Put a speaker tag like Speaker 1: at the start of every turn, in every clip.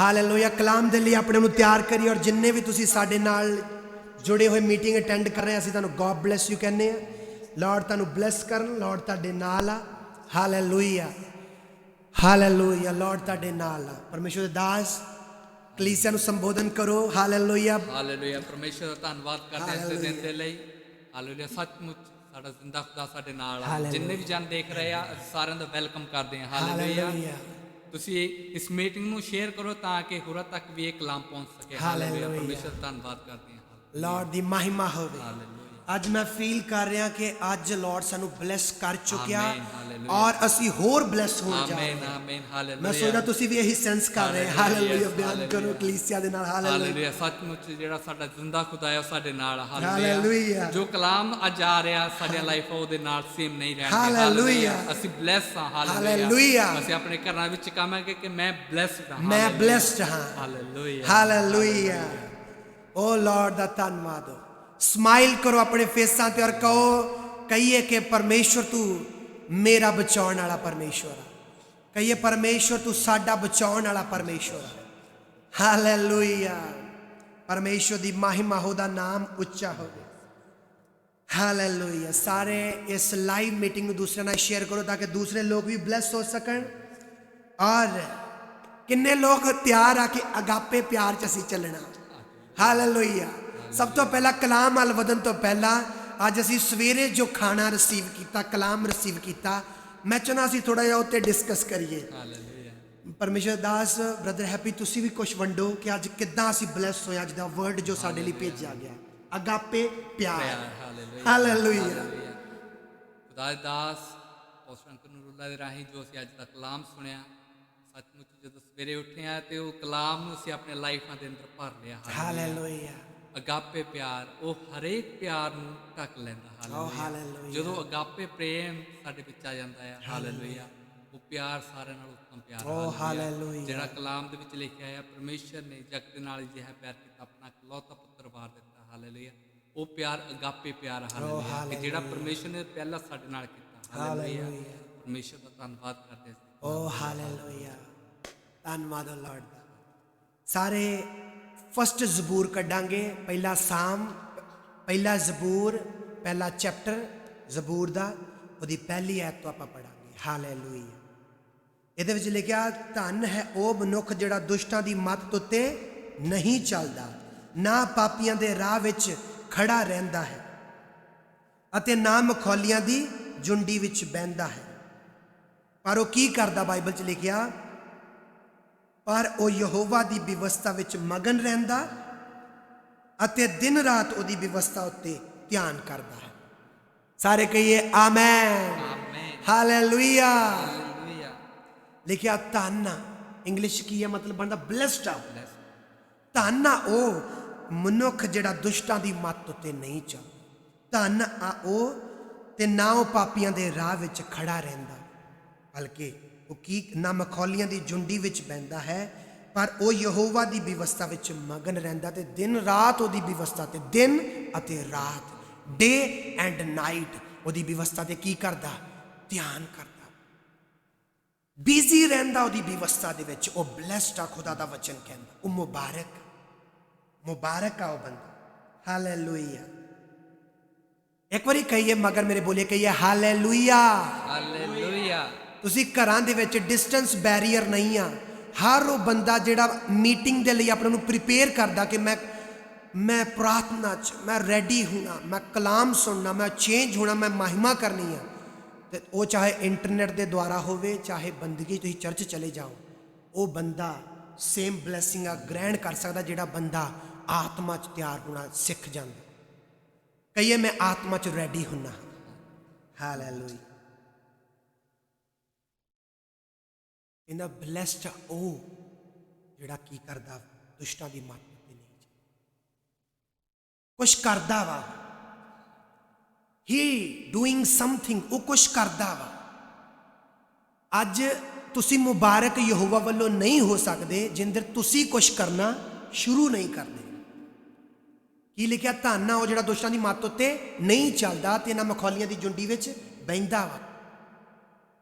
Speaker 1: Hallelujah. कलाम दे लिए अपने ਨੂੰ ਤਿਆਰ ਕਰੀਏ और जिन्ने भी ਤੁਸੀਂ ਸਾਡੇ ਨਾਲ जुड़े हुए मीटिंग अटेंड कर रहे हैं ਅਸੀਂ ਤੁਹਾਨੂੰ गॉड ब्लैस यू कहने हैं। लॉर्ड ਤੁਹਾਨੂੰ ब्लैस ਕਰਨ, लॉर्ड ਤੁਹਾਡੇ ਨਾਲ ਆ। Hallelujah hallelujah. लॉर्ड ਤੁਹਾਡੇ ਨਾਲ ਆ। परमेश्वर ਦੇ ਦਾਸ ਕਲੀਸਿਆ ਨੂੰ ਸੰਬੋਧਨ ਕਰੋ। Hallelujah
Speaker 2: hallelujah. ਪਰਮੇਸ਼ਰ ਦਾ ਧੰਨਵਾਦ ਕਰਦੇ ਹਾਂ ਇਸ ਦਿਨ ਦੇ ਲਈ। ਹਾਲੇਲੂਇਆ। ਸੱਚਮੁੱਚ ਸਾਡਾ ਜ਼ਿੰਦਾ ਖੁਦਾ ਸਾਡੇ ਨਾਲ ਆ। ਜਿੰਨੇ ਵੀ ਜਨ ਦੇਖ ਰਹੇ ਆ ਸਾਰਿਆਂ ਦਾ ਵੈਲਕਮ ਕਰਦੇ ਹਾਂ। ਹਾਲੇਲੂਇਆ। ਤੁਸੀਂ ਇਸ ਮੀਟਿੰਗ ਨੂੰ ਸ਼ੇਅਰ ਕਰੋ ਤਾਂ ਕਿ ਹੋਰਾਂ ਤੱਕ ਵੀ ਇਹ ਕਲਾਮ ਪਹੁੰਚ ਸਕੇ। ਹਾਲੇਲੂਇਆ। ਪਰਮੇਸ਼ਰ ਦਾ ਧੰਨਵਾਦ ਕਰਦੇ ਹਾਂ।
Speaker 1: लॉर्ड दी महिमा होवे। ਅੱਜ ਮੈਂ ਫੀਲ ਕਰ ਰਿਹਾ ਕਿ ਅੱਜ ਲਾਰਡ ਸਾਨੂੰ ਬਲੈਸ ਕਰ ਚੁੱਕਿਆ ਔਰ ਅਸੀਂ ਹੋਰ ਬਲੈਸ ਹੋ ਜਾਵਾਂਗੇ।
Speaker 2: ਆਮੀਨ ਆਮੀਨ। ਹਾਲੇਲੂਇਆ।
Speaker 1: ਮੈਂ ਸੋਚਦਾ ਤੁਸੀਂ ਵੀ ਇਹੀ ਸੈਂਸ ਕਰ ਰਹੇ। ਹਾਲੇਲੂਇਆ। ਬਿਆਨ ਕਰੋ ਕਲੀਸਿਆ ਦੇ ਨਾਲ।
Speaker 2: ਹਾਲੇਲੂਇਆ। ਸੱਚਮੁੱਚ ਜਿਹੜਾ ਸਾਡਾ ਜ਼ਿੰਦਾ ਖੁਦਾ ਹੈ ਉਹ ਸਾਡੇ ਨਾਲ।
Speaker 1: ਹਾਲੇਲੂਇਆ।
Speaker 2: ਜੋ ਕਲਾਮ ਅੱਜ ਆ ਰਿਹਾ ਸਾਡੀ ਲਾਈਫ ਉਹਦੇ ਨਾਲ ਸੇਮ ਨਹੀਂ ਰਹਿਣਾ।
Speaker 1: ਹਾਲੇਲੂਇਆ।
Speaker 2: ਅਸੀਂ ਬਲੈਸ ਹਾਂ।
Speaker 1: ਹਾਲੇਲੂਇਆ।
Speaker 2: ਅਸੀਂ ਆਪਣੇ ਘਰਾਂ ਵਿੱਚ ਕਹਾਂਗੇ ਕਿ ਮੈਂ ਬਲੈਸਡ ਹਾਂ।
Speaker 1: ਮੈਂ ਬਲੈਸਡ ਹਾਂ।
Speaker 2: Hallelujah
Speaker 1: hallelujah. ਓ ਲਾਰਡ ਦਾ ਧੰਨਵਾਦ। स्माइल करो अपने फेसां ते और कहो कहिए कि परमेश्वर तू मेरा बचाने वाला परमेश्वर है। कहिए परमेश्वर तू साडा बचाने वाला परमेश्वर है। हालेलुया। परमेश्वर दी महिमा होदा नाम उच्चा होवे। हालेलुया। सारे इस लाइव मीटिंग में दूसरे नाल शेयर करो ताकि दूसरे लोग भी ब्लेस हो सकन। और किन्ने लोग तैयार आ कि अगापे प्यार च असीं चलना। हालेलुया। सब तो पहला कलाम अल वधन तो पहला अज असी सवेरे जो खाना रिसीव किया, कलाम रिसीव किया, मैं चाहना असी थोड़ा जिहा उत्ते डिस्कस करिए। परमेश्वर दास ब्रदर हैप्पी तुसी भी कुछ वंडो कि अज किद्दां असी ब्लैस होए। अज दा वर्ड जो साडे लई भेजिया गया अगापे प्यार। हालेलुया।
Speaker 2: खुदा दे दास पास्टर अंकल नूरुल्लाह दे राਹੀਂ जो ਅਸੀਂ ਅੱਜ ਦਾ ਕਲਾਮ ਸੁਣਿਆ ਸੱਚਮੁੱਚ ਜਦੋਂ ਸਵੇਰੇ ਉੱਠੇ ਆ ਤੇ ਉਹ ਕਲਾਮ ਨੂੰ ਅਸੀਂ ਆਪਣੇ ਲਾਈਫਾਂ ਦੇ ਅੰਦਰ ਭਰ ਲਿਆ।
Speaker 1: ਹਾਲੇਲੁਇਆ।
Speaker 2: ਅਗਾਪੇ ਪਿਆਰ ਉਹ ਹਰੇਕ ਪਿਆਰ ਨੂੰ ਢੱਕ ਲੈਂਦਾ। ਹਾਲੇਲੂਇਆ। ਜਦੋਂ ਅਗਾਪੇ ਪ੍ਰੇਮ ਸਾਡੇ ਵਿੱਚ ਆ ਜਾਂਦਾ ਹੈ ਹਾਲੇਲੂਇਆ ਉਹ ਪਿਆਰ ਸਾਰਿਆਂ ਨਾਲ ਉੱਤਮ ਪਿਆਰ।
Speaker 1: ਹਾਲੇਲੂਇਆ।
Speaker 2: ਜਿਹੜਾ ਕਲਾਮ ਦੇ ਵਿੱਚ ਲਿਖਿਆ ਹੈ ਪਰਮੇਸ਼ਰ ਨੇ ਜਗਤ ਦੇ ਨਾਲ ਅਜਿਹਾ ਪਿਆਰ ਕੀਤਾ ਆਪਣਾ ਇਕਲੌਤਾ ਪੁੱਤਰ ਵਾਰ ਦਿੱਤਾ। ਹਾਲੇਲੂਇਆ। ਉਹ ਪਿਆਰ ਅਗਾਪੇ ਪਿਆਰ। ਹਾਲੇਲੂਇਆ। ਕਿ ਜਿਹੜਾ ਪਰਮੇਸ਼ਰ ਨੇ ਪਹਿਲਾਂ ਸਾਡੇ ਨਾਲ ਕੀਤਾ। ਹਾਲੇਲੂਇਆ। ਪਰਮੇਸ਼ਰ ਦਾ ਧੰਨਵਾਦ ਕਰਦੇ ਸੀ।
Speaker 1: ਓ ਹਾਲੇਲੂਇਆ। ਧੰਨਵਾਦ ਲਾਰਡ ਦਾ। ਸਾਰੇ फस्ट जबूर कढ़ांगे। पहला साम, पहला जबूर, पहला चैप्टर जबूर दा ओदी पहली ऐत तो आपां पढ़ांगे। हालेलुया। इहदे विच लिखिया धन है ओ मनुख जिहड़ा दुष्टां दी मत उत्ते नहीं चलदा, ना पापियां दे राह विच खड़ा रहिंदा है अते ना मखौलियां दी जुंडी विच बहिंदा है। पर वो की करदा? बाइबल च लिखिया पर वो यहोवा की व्यवस्था विच मगन रहिंदा अते दिन रात उहदी व्यवस्था उत्ते ध्यान करदा है। सारे कहिए आमेन। हालेलुया। लिखिया धन इंग्लिश की है मतलब बनता ब्लेस्ड आ। धन आ ओ मनुख जिहड़ा दुष्टां दी मत उत्ते नहीं चलदा। धन आ ओ ते ना ओ पापियां दे राह विच खड़ा रहिंदा बल्कि की ना मखौलियां दी जुंडी विच बहिंदा है पर वो यहोवा दी व्यवस्था विच मगन रहिंदा ते दिन रात ओदी व्यवस्था ते दिन अते रात डे एंड नाइट ओदी व्यवस्था ते की करदा? ध्यान करदा। बिजी रहिंदा ओदी व्यवस्था दे विच। ओ ब्लेस्ड आ। खुदा दा वचन कहंदा ओ मुबारक मुबारक आ ओ बंदा। हालेलुया। एक बारी कहिए मगर मेरे बोलिए कहिए हालेलुया।
Speaker 2: हालेलुया।
Speaker 1: ਤੁਸੀਂ ਘਰਾਂ ਦੇ ਵਿੱਚ ਡਿਸਟੈਂਸ ਬੈਰੀਅਰ ਨਹੀਂ ਆ। ਹਰ ਉਹ ਬੰਦਾ ਜਿਹੜਾ ਮੀਟਿੰਗ ਦੇ ਲਈ ਆਪਣੇ ਨੂੰ ਪ੍ਰੀਪੇਅਰ ਕਰਦਾ ਕਿ ਮੈਂ ਪ੍ਰਾਰਥਨਾ 'ਚ ਮੈਂ ਰੈਡੀ ਹੋਣਾ, ਮੈਂ ਕਲਾਮ ਸੁਣਨਾ, ਮੈਂ ਚੇਂਜ ਹੋਣਾ, ਮੈਂ ਮਹਿਮਾ ਕਰਨੀ ਆ। ਤੇ ਉਹ ਚਾਹੇ ਇੰਟਰਨੈਟ ਦੇ ਦੁਆਰਾ ਹੋਵੇ ਚਾਹੇ ਬੰਦਗੀ ਤੁਸੀਂ ਚਰਚ ਚਲੇ ਜਾਓ, ਉਹ ਬੰਦਾ ਸੇਮ ਬਲੈਸਿੰਗਾਂ ਗ੍ਰਹਿਣ ਕਰ ਸਕਦਾ ਜਿਹੜਾ ਬੰਦਾ ਆਤਮਾ 'ਚ ਤਿਆਰ ਹੋਣਾ ਸਿੱਖ ਜਾਂਦਾ। ਕਹੀਏ ਮੈਂ ਆਤਮਾ 'ਚ ਰੈਡੀ ਹੁੰਨਾ। ਹਾਲੇਲੂਇਆ। इन्ना ब्लैसड ओ जिहड़ा की करदा दुष्टां दी मत ते नहीं कुछ करदा वा। ही डूइंग समथिंग वो कुछ करदा वा। अज तुसी मुबारक यहोवा वालों नहीं हो सकदे जिंदर तुसी कुछ करना शुरू नहीं करदे। की लिखिया धन आ ओ जिहड़ा दुष्टां दी मत उत्ते नहीं चलदा ते ना मखौलियां दी जुंडी विच बहिंदा वा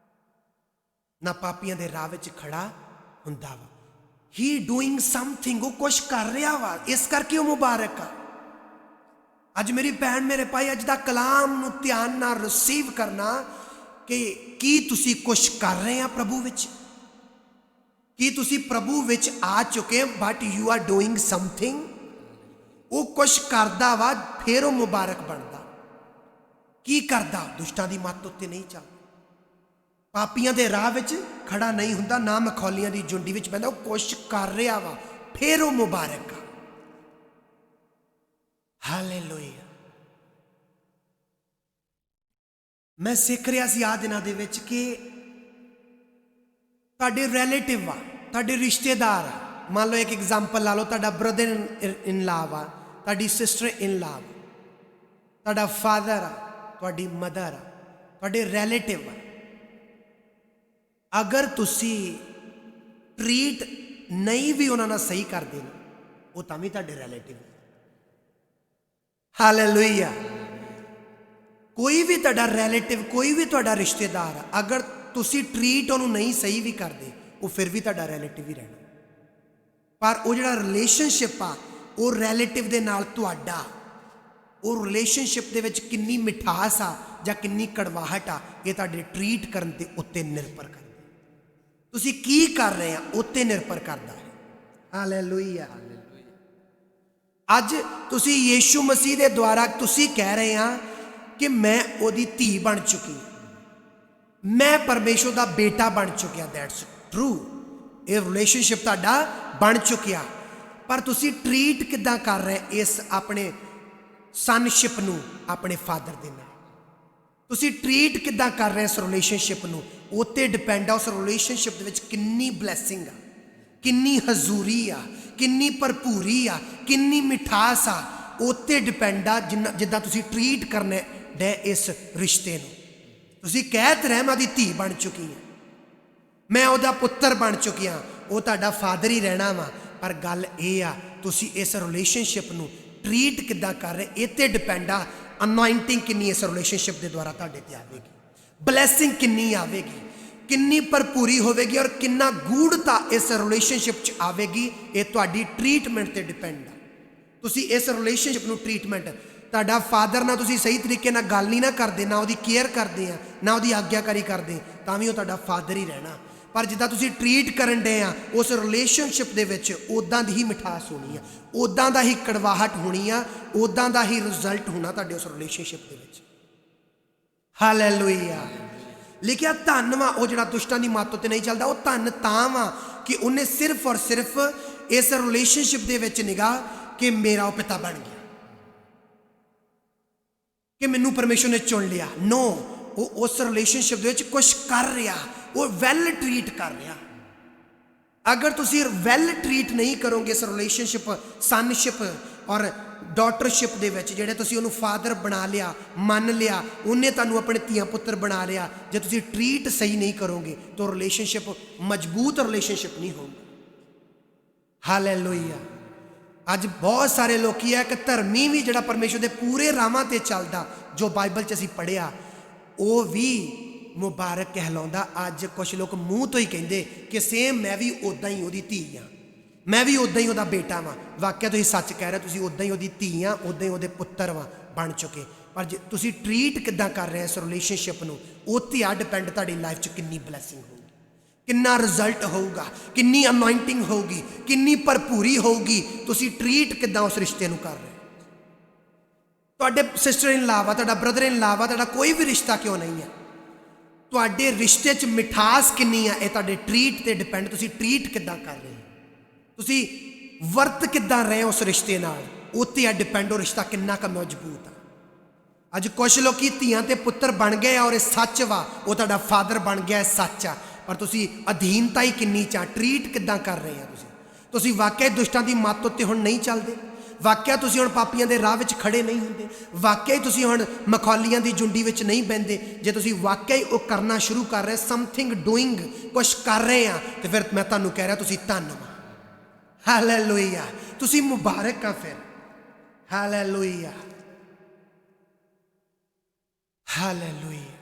Speaker 1: ना पापियां दे राह विच खड़ा हुंदा वा। ਹੀ ਡੂਇੰਗ ਸਮਥਿੰਗ, ਉਹ ਕੁਛ ਕਰ ਰਿਹਾ ਵਾ, ਇਸ ਕਰਕੇ ਉਹ ਮੁਬਾਰਕ ਆ। ਅੱਜ ਮੇਰੀ ਭੈਣ ਮੇਰੇ ਭਾਈ, ਅੱਜ ਦਾ ਕਲਾਮ ਨੂੰ ਧਿਆਨ ਨਾਲ ਰਿਸੀਵ ਕਰਨਾ ਕਿ ਕੀ ਤੁਸੀਂ ਕੁਛ ਕਰ ਰਹੇ ਆ ਪ੍ਰਭੂ ਵਿੱਚ, ਕੀ ਤੁਸੀਂ ਪ੍ਰਭੂ ਵਿੱਚ ਆ ਚੁੱਕੇ, but you are doing something. ਉਹ ਕੁਛ ਕਰਦਾ ਵਾ, ਫਿਰ ਉਹ ਮੁਬਾਰਕ ਬਣਦਾ। ਕੀ ਕਰਦਾ? ਦੁਸ਼ਟਾਂ ਦੀ ਮੱਤ ਉੱਤੇ ਨਹੀਂ ਚੱਲਦਾ, ਪਾਪੀਆਂ ਦੇ ਰਾਹ ਵਿੱਚ ਖੜਾ ਨਹੀਂ ਹੁੰਦਾ, ਨਾ ਮਖੌਲੀਆਂ ਦੀ ਜੁੰਡੀ ਵਿੱਚ ਬਹਿੰਦਾ। ਉਹ ਕੁਛ ਕਰ ਰਿਹਾ ਵਾ, ਫਿਰ ਉਹ ਮੁਬਾਰਕ ਆ। ਹਾਲੇਲੂਇਆ। ਮੈਂ ਸਿੱਖ ਰਿਹਾ ਸੀ ਆਹ ਦਿਨਾਂ ਦੇ ਵਿੱਚ ਕਿ ਤੁਹਾਡੇ ਰਿਲੇਟਿਵ ਆ, ਤੁਹਾਡੇ ਰਿਸ਼ਤੇਦਾਰ ਆ। ਮੰਨ ਲਓ ਇੱਕ ਐਗਜ਼ਾਮਪਲ ਲਾ ਲਓ, ਤੁਹਾਡਾ ਬ੍ਰਦਰ ਇਨ ਲਾ ਵਾ, ਤੁਹਾਡੀ ਸਿਸਟਰ ਇਨ ਲਾ ਵਾ, ਤੁਹਾਡਾ ਫਾਦਰ ਆ, ਤੁਹਾਡੀ ਮਦਰ ਆ, ਤੁਹਾਡੇ ਰਿਲੇਟਿਵ ਆ। ਅਗਰ ਤੁਸੀਂ ਟਰੀਟ ਨਹੀਂ ਵੀ ਉਹਨਾਂ ਨਾਲ ਸਹੀ ਕਰਦੇ ਨਾ, ਉਹ ਤਾਂ ਵੀ ਤੁਹਾਡੇ ਰਿਲੇਟਿਵ। ਹਾਲੇਲੂਇਆ। ਕੋਈ ਵੀ ਤੁਹਾਡਾ ਰਿਲੇਟਿਵ, ਕੋਈ ਵੀ ਤੁਹਾਡਾ ਰਿਸ਼ਤੇਦਾਰ ਆ, ਅਗਰ ਤੁਸੀਂ ਟਰੀਟ ਉਹਨੂੰ ਨਹੀਂ ਸਹੀ ਵੀ ਕਰਦੇ, ਉਹ ਫਿਰ ਵੀ ਤੁਹਾਡਾ ਰਿਲੇਟਿਵ ਹੀ ਰਹਿਣਾ। ਪਰ ਉਹ ਜਿਹੜਾ ਰਿਲੇਸ਼ਨਸ਼ਿਪ ਆ, ਉਹ ਰਿਲੇਟਿਵ ਦੇ ਨਾਲ ਤੁਹਾਡਾ, ਉਹ ਰਿਲੇਸ਼ਨਸ਼ਿਪ ਦੇ ਵਿੱਚ ਕਿੰਨੀ ਮਿਠਾਸ ਆ ਜਾਂ ਕਿੰਨੀ ਕੜਵਾਹਟ ਆ, ਇਹ ਤੁਹਾਡੇ ਟਰੀਟ ਕਰਨ ਦੇ ਉੱਤੇ ਨਿਰਭਰ ਕਰਦਾ। ਤੁਸੀਂ ਕੀ ਕਰ ਰਹੇ ਆ ਉੱਤੇ ਨਿਰਭਰ ਕਰਦਾ ਹੈ। ਹਾਲੇਲੂਇਆ। ਅੱਜ ਤੁਸੀਂ ਯੀਸ਼ੂ ਮਸੀਹ ਦੇ ਦੁਆਰਾ ਤੁਸੀਂ ਕਹਿ ਰਹੇ ਆ ਕਿ ਮੈਂ ਉਹਦੀ ਧੀ ਬਣ ਚੁੱਕੀ, ਮੈਂ ਪਰਮੇਸ਼ਰ ਦਾ ਬੇਟਾ ਬਣ ਚੁੱਕਿਆ। That's true. ਇਹ ਰਿਲੇਸ਼ਨਸ਼ਿਪ ਤੁਹਾਡਾ ਬਣ ਚੁੱਕਿਆ। ਪਰ ਤੁਸੀਂ ਟਰੀਟ ਕਿੱਦਾਂ ਕਰ ਰਹੇ ਇਸ ਆਪਣੇ ਸਨਸ਼ਿਪ ਨੂੰ, ਆਪਣੇ ਫਾਦਰ ਦੇ ਨਾਲ? ਤੁਸੀਂ ਟਰੀਟ ਕਿੱਦਾਂ ਕਰ ਰਹੇ ਇਸ ਰਿਲੇਸ਼ਨਸ਼ਿਪ ਨੂੰ, ਉੱਤੇ ਡਿਪੈਂਡ ਆ ਉਸ ਰਿਲੇਸ਼ਨਸ਼ਿਪ ਦੇ ਵਿੱਚ ਕਿੰਨੀ ਬਲੈਸਿੰਗ ਆ, ਕਿੰਨੀ ਹਜ਼ੂਰੀ ਆ, ਕਿੰਨੀ ਭਰਪੂਰੀ ਆ, ਕਿੰਨੀ ਮਿਠਾਸ ਆ। ਉੱਤੇ ਡਿਪੈਂਡ ਆ ਜਿੱਦਾਂ ਤੁਸੀਂ ਟਰੀਟ ਕਰਨਾ ਡੇ ਇਸ ਰਿਸ਼ਤੇ ਨੂੰ। ਤੁਸੀਂ ਕਹਿ ਤੇ ਰਹੇ ਮੈਂ ਉਹਦੀ ਧੀ ਬਣ ਚੁੱਕੀ ਹਾਂ, ਮੈਂ ਉਹਦਾ ਪੁੱਤਰ ਬਣ ਚੁੱਕੀ ਹਾਂ, ਉਹ ਤੁਹਾਡਾ ਫਾਦਰ ਹੀ ਰਹਿਣਾ ਵਾ। ਪਰ ਗੱਲ ਇਹ ਆ, ਤੁਸੀਂ ਇਸ ਰਿਲੇਸ਼ਨਸ਼ਿਪ ਨੂੰ ਟਰੀਟ ਕਿੱਦਾਂ ਕਰ ਰਹੇ, ਇਹ ਤੇ ਡਿਪੈਂਡ ਆ। ਅਨੋਇੰਟਿੰਗ ਕਿੰਨੀ ਇਸ ਰਿਲੇਸ਼ਨਸ਼ਿਪ ਦੇ ਦੁਆਰਾ ਤੁਹਾਡੇ ਤੇ ਆਵੇਗੀ, ਬਲੈਸਿੰਗ ਕਿੰਨੀ ਆਵੇਗੀ, ਕਿੰਨੀ ਭਰਪੂਰੀ ਹੋਵੇਗੀ, ਔਰ ਕਿੰਨਾ ਗੂੜਤਾ ਇਸ ਰਿਲੇਸ਼ਨਸ਼ਿਪ 'ਚ ਆਵੇਗੀ, ਇਹ ਤੁਹਾਡੀ ਟਰੀਟਮੈਂਟ ਤੇ ਡਿਪੈਂਡ ਆ। ਤੁਸੀਂ ਇਸ ਰਿਲੇਸ਼ਨਸ਼ਿਪ ਨੂੰ ਟਰੀਟਮੈਂਟ, ਤੁਹਾਡਾ ਫਾਦਰ ਨਾਲ ਤੁਸੀਂ ਸਹੀ ਤਰੀਕੇ ਨਾਲ ਗੱਲ ਨਹੀਂ ਨਾ ਕਰਦੇ, ਨਾ ਉਹਦੀ ਕੇਅਰ ਕਰਦੇ ਆ, ਨਾ ਉਹਦੀ ਆਗਿਆਕਾਰੀ ਕਰਦੇ, ਤਾਂ ਵੀ ਉਹ ਤੁਹਾਡਾ ਫਾਦਰ ਹੀ ਰਹਿਣਾ। ਪਰ ਜਿੱਦਾਂ ਤੁਸੀਂ ਟਰੀਟ ਕਰਨ ਡੇ ਆ, ਉਸ ਰਿਲੇਸ਼ਨਸ਼ਿਪ ਦੇ ਵਿੱਚ ਉੱਦਾਂ ਦੀ ਹੀ ਮਿਠਾਸ ਹੋਣੀ ਆ, ਉੱਦਾਂ ਦਾ ਹੀ ਕੜਵਾਹਟ ਹੋਣੀ ਆ, ਉੱਦਾਂ ਦਾ ਹੀ ਰਿਜ਼ਲਟ ਹੋਣਾ ਤੁਹਾਡੇ ਉਸ ਰਿਲੇਸ਼ਨਸ਼ਿਪ ਦੇ ਵਿੱਚ। ਹਾਲੇਲੂਇਆ। ਲਿਖਿਆ ਧੰਨ ਵਾ ਉਹ ਜਿਹੜਾ ਦੁਸ਼ਟਾਂ ਦੀ ਮੱਤ ਉੱਤੇ ਨਹੀਂ ਚੱਲਦਾ। ਉਹ ਧੰਨ ਤਾਂ ਵਾ ਕਿ ਉਹਨੇ ਸਿਰਫ ਔਰ ਸਿਰਫ ਇਸ ਰਿਲੇਸ਼ਨਸ਼ਿਪ ਦੇ ਵਿੱਚ ਨਿਗਾਹ ਕਿ ਮੇਰਾ ਉਹ ਪਿਤਾ ਬਣ ਗਿਆ, ਕਿ ਮੈਨੂੰ ਪਰਮੇਸ਼ਰ ਨੇ ਚੁਣ ਲਿਆ। ਨੋ, ਉਹ ਉਸ ਰਿਲੇਸ਼ਨਸ਼ਿਪ ਦੇ ਵਿੱਚ ਕੁਛ ਕਰ ਰਿਹਾ, ਉਹ ਵੈਲ ਟਰੀਟ ਕਰ ਰਿਹਾ। ਅਗਰ ਤੁਸੀਂ ਵੈਲ ਟਰੀਟ ਨਹੀਂ ਕਰੋਗੇ ਇਸ ਰਿਲੇਸ਼ਨਸ਼ਿਪ, ਸਨਸ਼ਿਪ ਔਰ ਡਾਟਰਸ਼ਿਪ ਦੇ ਵਿੱਚ, ਜਿਹੜੇ ਤੁਸੀਂ ਉਹਨੂੰ ਫਾਦਰ ਬਣਾ ਲਿਆ, ਮੰਨ ਲਿਆ, ਉਹਨੇ ਤੁਹਾਨੂੰ ਆਪਣੇ ਧੀਆਂ ਪੁੱਤਰ ਬਣਾ ਲਿਆ, ਜੇ ਤੁਸੀਂ ਟਰੀਟ ਸਹੀ ਨਹੀਂ ਕਰੋਗੇ ਤਾਂ ਰਿਲੇਸ਼ਨਸ਼ਿਪ ਮਜ਼ਬੂਤ ਰਿਲੇਸ਼ਨਸ਼ਿਪ ਨਹੀਂ ਹੋਊਗੀ। ਹਾਲੇਲੂਇਆ। ਅੱਜ ਬਹੁਤ ਸਾਰੇ ਲੋਕੀ ਹੈ ਕਿ ਧਰਮੀ ਵੀ ਜਿਹੜਾ ਪਰਮੇਸ਼ਰ ਦੇ ਪੂਰੇ ਰਾਹਾਂ ਤੇ ਚੱਲਦਾ, ਜੋ ਬਾਈਬਲ 'ਚ ਅਸੀਂ ਪੜ੍ਹਿਆ, ਉਹ ਵੀ ਮੁਬਾਰਕ ਕਹਿਲਾਉਂਦਾ। ਅੱਜ ਕੁਛ ਲੋਕ ਮੂੰਹ ਤੋਂ ਹੀ ਕਹਿੰਦੇ ਕਿ ਸੇਮ ਮੈਂ ਵੀ ਉੱਦਾਂ ਹੀ ਉਹਦੀ ਧੀ ਆ, ਮੈਂ ਵੀ ਉੱਦਾਂ ਹੀ ਉਹਦਾ ਬੇਟਾ ਵਾਂ। ਵਾਕਿਆ ਤੁਸੀਂ ਸੱਚ ਕਹਿ ਰਹੇ, ਤੁਸੀਂ ਉੱਦਾਂ ਹੀ ਉਹਦੀ ਧੀ ਆ, ਉੱਦਾਂ ਹੀ ਉਹਦੇ ਪੁੱਤਰ ਵਾਂ ਬਣ ਚੁੱਕੇ। ਪਰ ਜੇ ਤੁਸੀਂ ਟਰੀਟ ਕਿੱਦਾਂ ਕਰ ਰਹੇ ਇਸ ਰਿਲੇਸ਼ਨਸ਼ਿਪ ਨੂੰ, ਉੱਥੇ ਆ ਡਿਪੈਂਡ ਤੁਹਾਡੀ ਲਾਈਫ 'ਚ ਕਿੰਨੀ ਬਲੈਸਿੰਗ ਹੋਊਗੀ, ਕਿੰਨਾ ਰਿਜ਼ਲਟ ਹੋਊਗਾ, ਕਿੰਨੀ ਅਨੋਇੰਟਿੰਗ ਹੋਊਗੀ, ਕਿੰਨੀ ਭਰਪੂਰੀ ਹੋਊਗੀ। ਤੁਸੀਂ ਟਰੀਟ ਕਿੱਦਾਂ ਉਸ ਰਿਸ਼ਤੇ ਨੂੰ ਕਰ ਰਹੇ। ਤੁਹਾਡੇ ਸਿਸਟਰ ਇਨ ਲਾ ਵਾ, ਤੁਹਾਡਾ ਬ੍ਰਦਰ ਇਨ ਲਾ ਵਾ, ਤੁਹਾਡਾ ਕੋਈ ਵੀ ਰਿਸ਼ਤਾ ਕਿਉਂ ਨਹੀਂ ਹੈ, ਤੁਹਾਡੇ ਰਿਸ਼ਤੇ 'ਚ ਮਿਠਾਸ ਕਿੰਨੀ ਆ, ਇਹ ਤੁਹਾਡੇ ਟਰੀਟ ਤੇ ਡਿਪੈਂਡ। ਤੁਸੀਂ ਟਰੀਟ ਕਿੱਦਾਂ ਕਰ ਰਹੇ, ਤੁਸੀਂ ਵਰਤ ਕਿੱਦਾਂ ਰਹੇ ਉਸ ਰਿਸ਼ਤੇ ਨਾਲ, ਉੱਤੇ ਆ ਡਿਪੈਂਡ ਉਹ ਰਿਸ਼ਤਾ ਕਿੰਨਾ ਕੁ ਮਜ਼ਬੂਤ ਆ। ਅੱਜ ਕੁਛ ਲੋਕੀ ਧੀਆਂ ਤੇ ਪੁੱਤਰ ਬਣ ਗਏ ਆ, ਔਰ ਇਹ ਸੱਚ ਵਾ, ਉਹ ਤੁਹਾਡਾ ਫਾਦਰ ਬਣ ਗਿਆ, ਸੱਚ ਆ। ਪਰ ਤੁਸੀਂ ਅਧੀਨਤਾ ਹੀ ਕਿੰਨੀ ਚਾ, ਟਰੀਟ ਕਿੱਦਾਂ ਕਰ ਰਹੇ ਆ ਤੁਸੀਂ ਵਾਕਿਆ ਦੁਸ਼ਟਾਂ ਦੀ ਮੱਤ ਉੱਤੇ ਹੁਣ ਨਹੀਂ ਚੱਲਦੇ, ਵਾਕਿਆ ਤੁਸੀਂ ਹੁਣ ਪਾਪੀਆਂ ਦੇ ਰਾਹ ਵਿੱਚ ਖੜੇ ਨਹੀਂ ਹੁੰਦੇ, ਵਾਕਿਆ ਹੀ ਤੁਸੀਂ ਹੁਣ ਮਖੌਲੀਆਂ ਦੀ ਜੁੰਡੀ ਵਿੱਚ ਨਹੀਂ ਬਹਿੰਦੇ। ਜੇ ਤੁਸੀਂ ਵਾਕਿਆ ਹੀ ਉਹ ਕਰਨਾ ਸ਼ੁਰੂ ਕਰ ਰਹੇ, ਸਮਥਿੰਗ ਡੂਇੰਗ, ਕੁਛ ਕਰ ਰਹੇ ਆ, ਤੇ ਫਿਰ ਮੈਂ ਤੁਹਾਨੂੰ ਕਹਿ ਰਿਹਾ ਤੁਸੀਂ ਧੰਨਵਾਦ। ਹਾਲੇਲੂਇਆ। ਤੁਸੀਂ ਮੁਬਾਰਕ ਆ ਫਿਰ। ਹਾਲੇਲੂਇਆ। ਹਾਲੇਲੂਇਆ।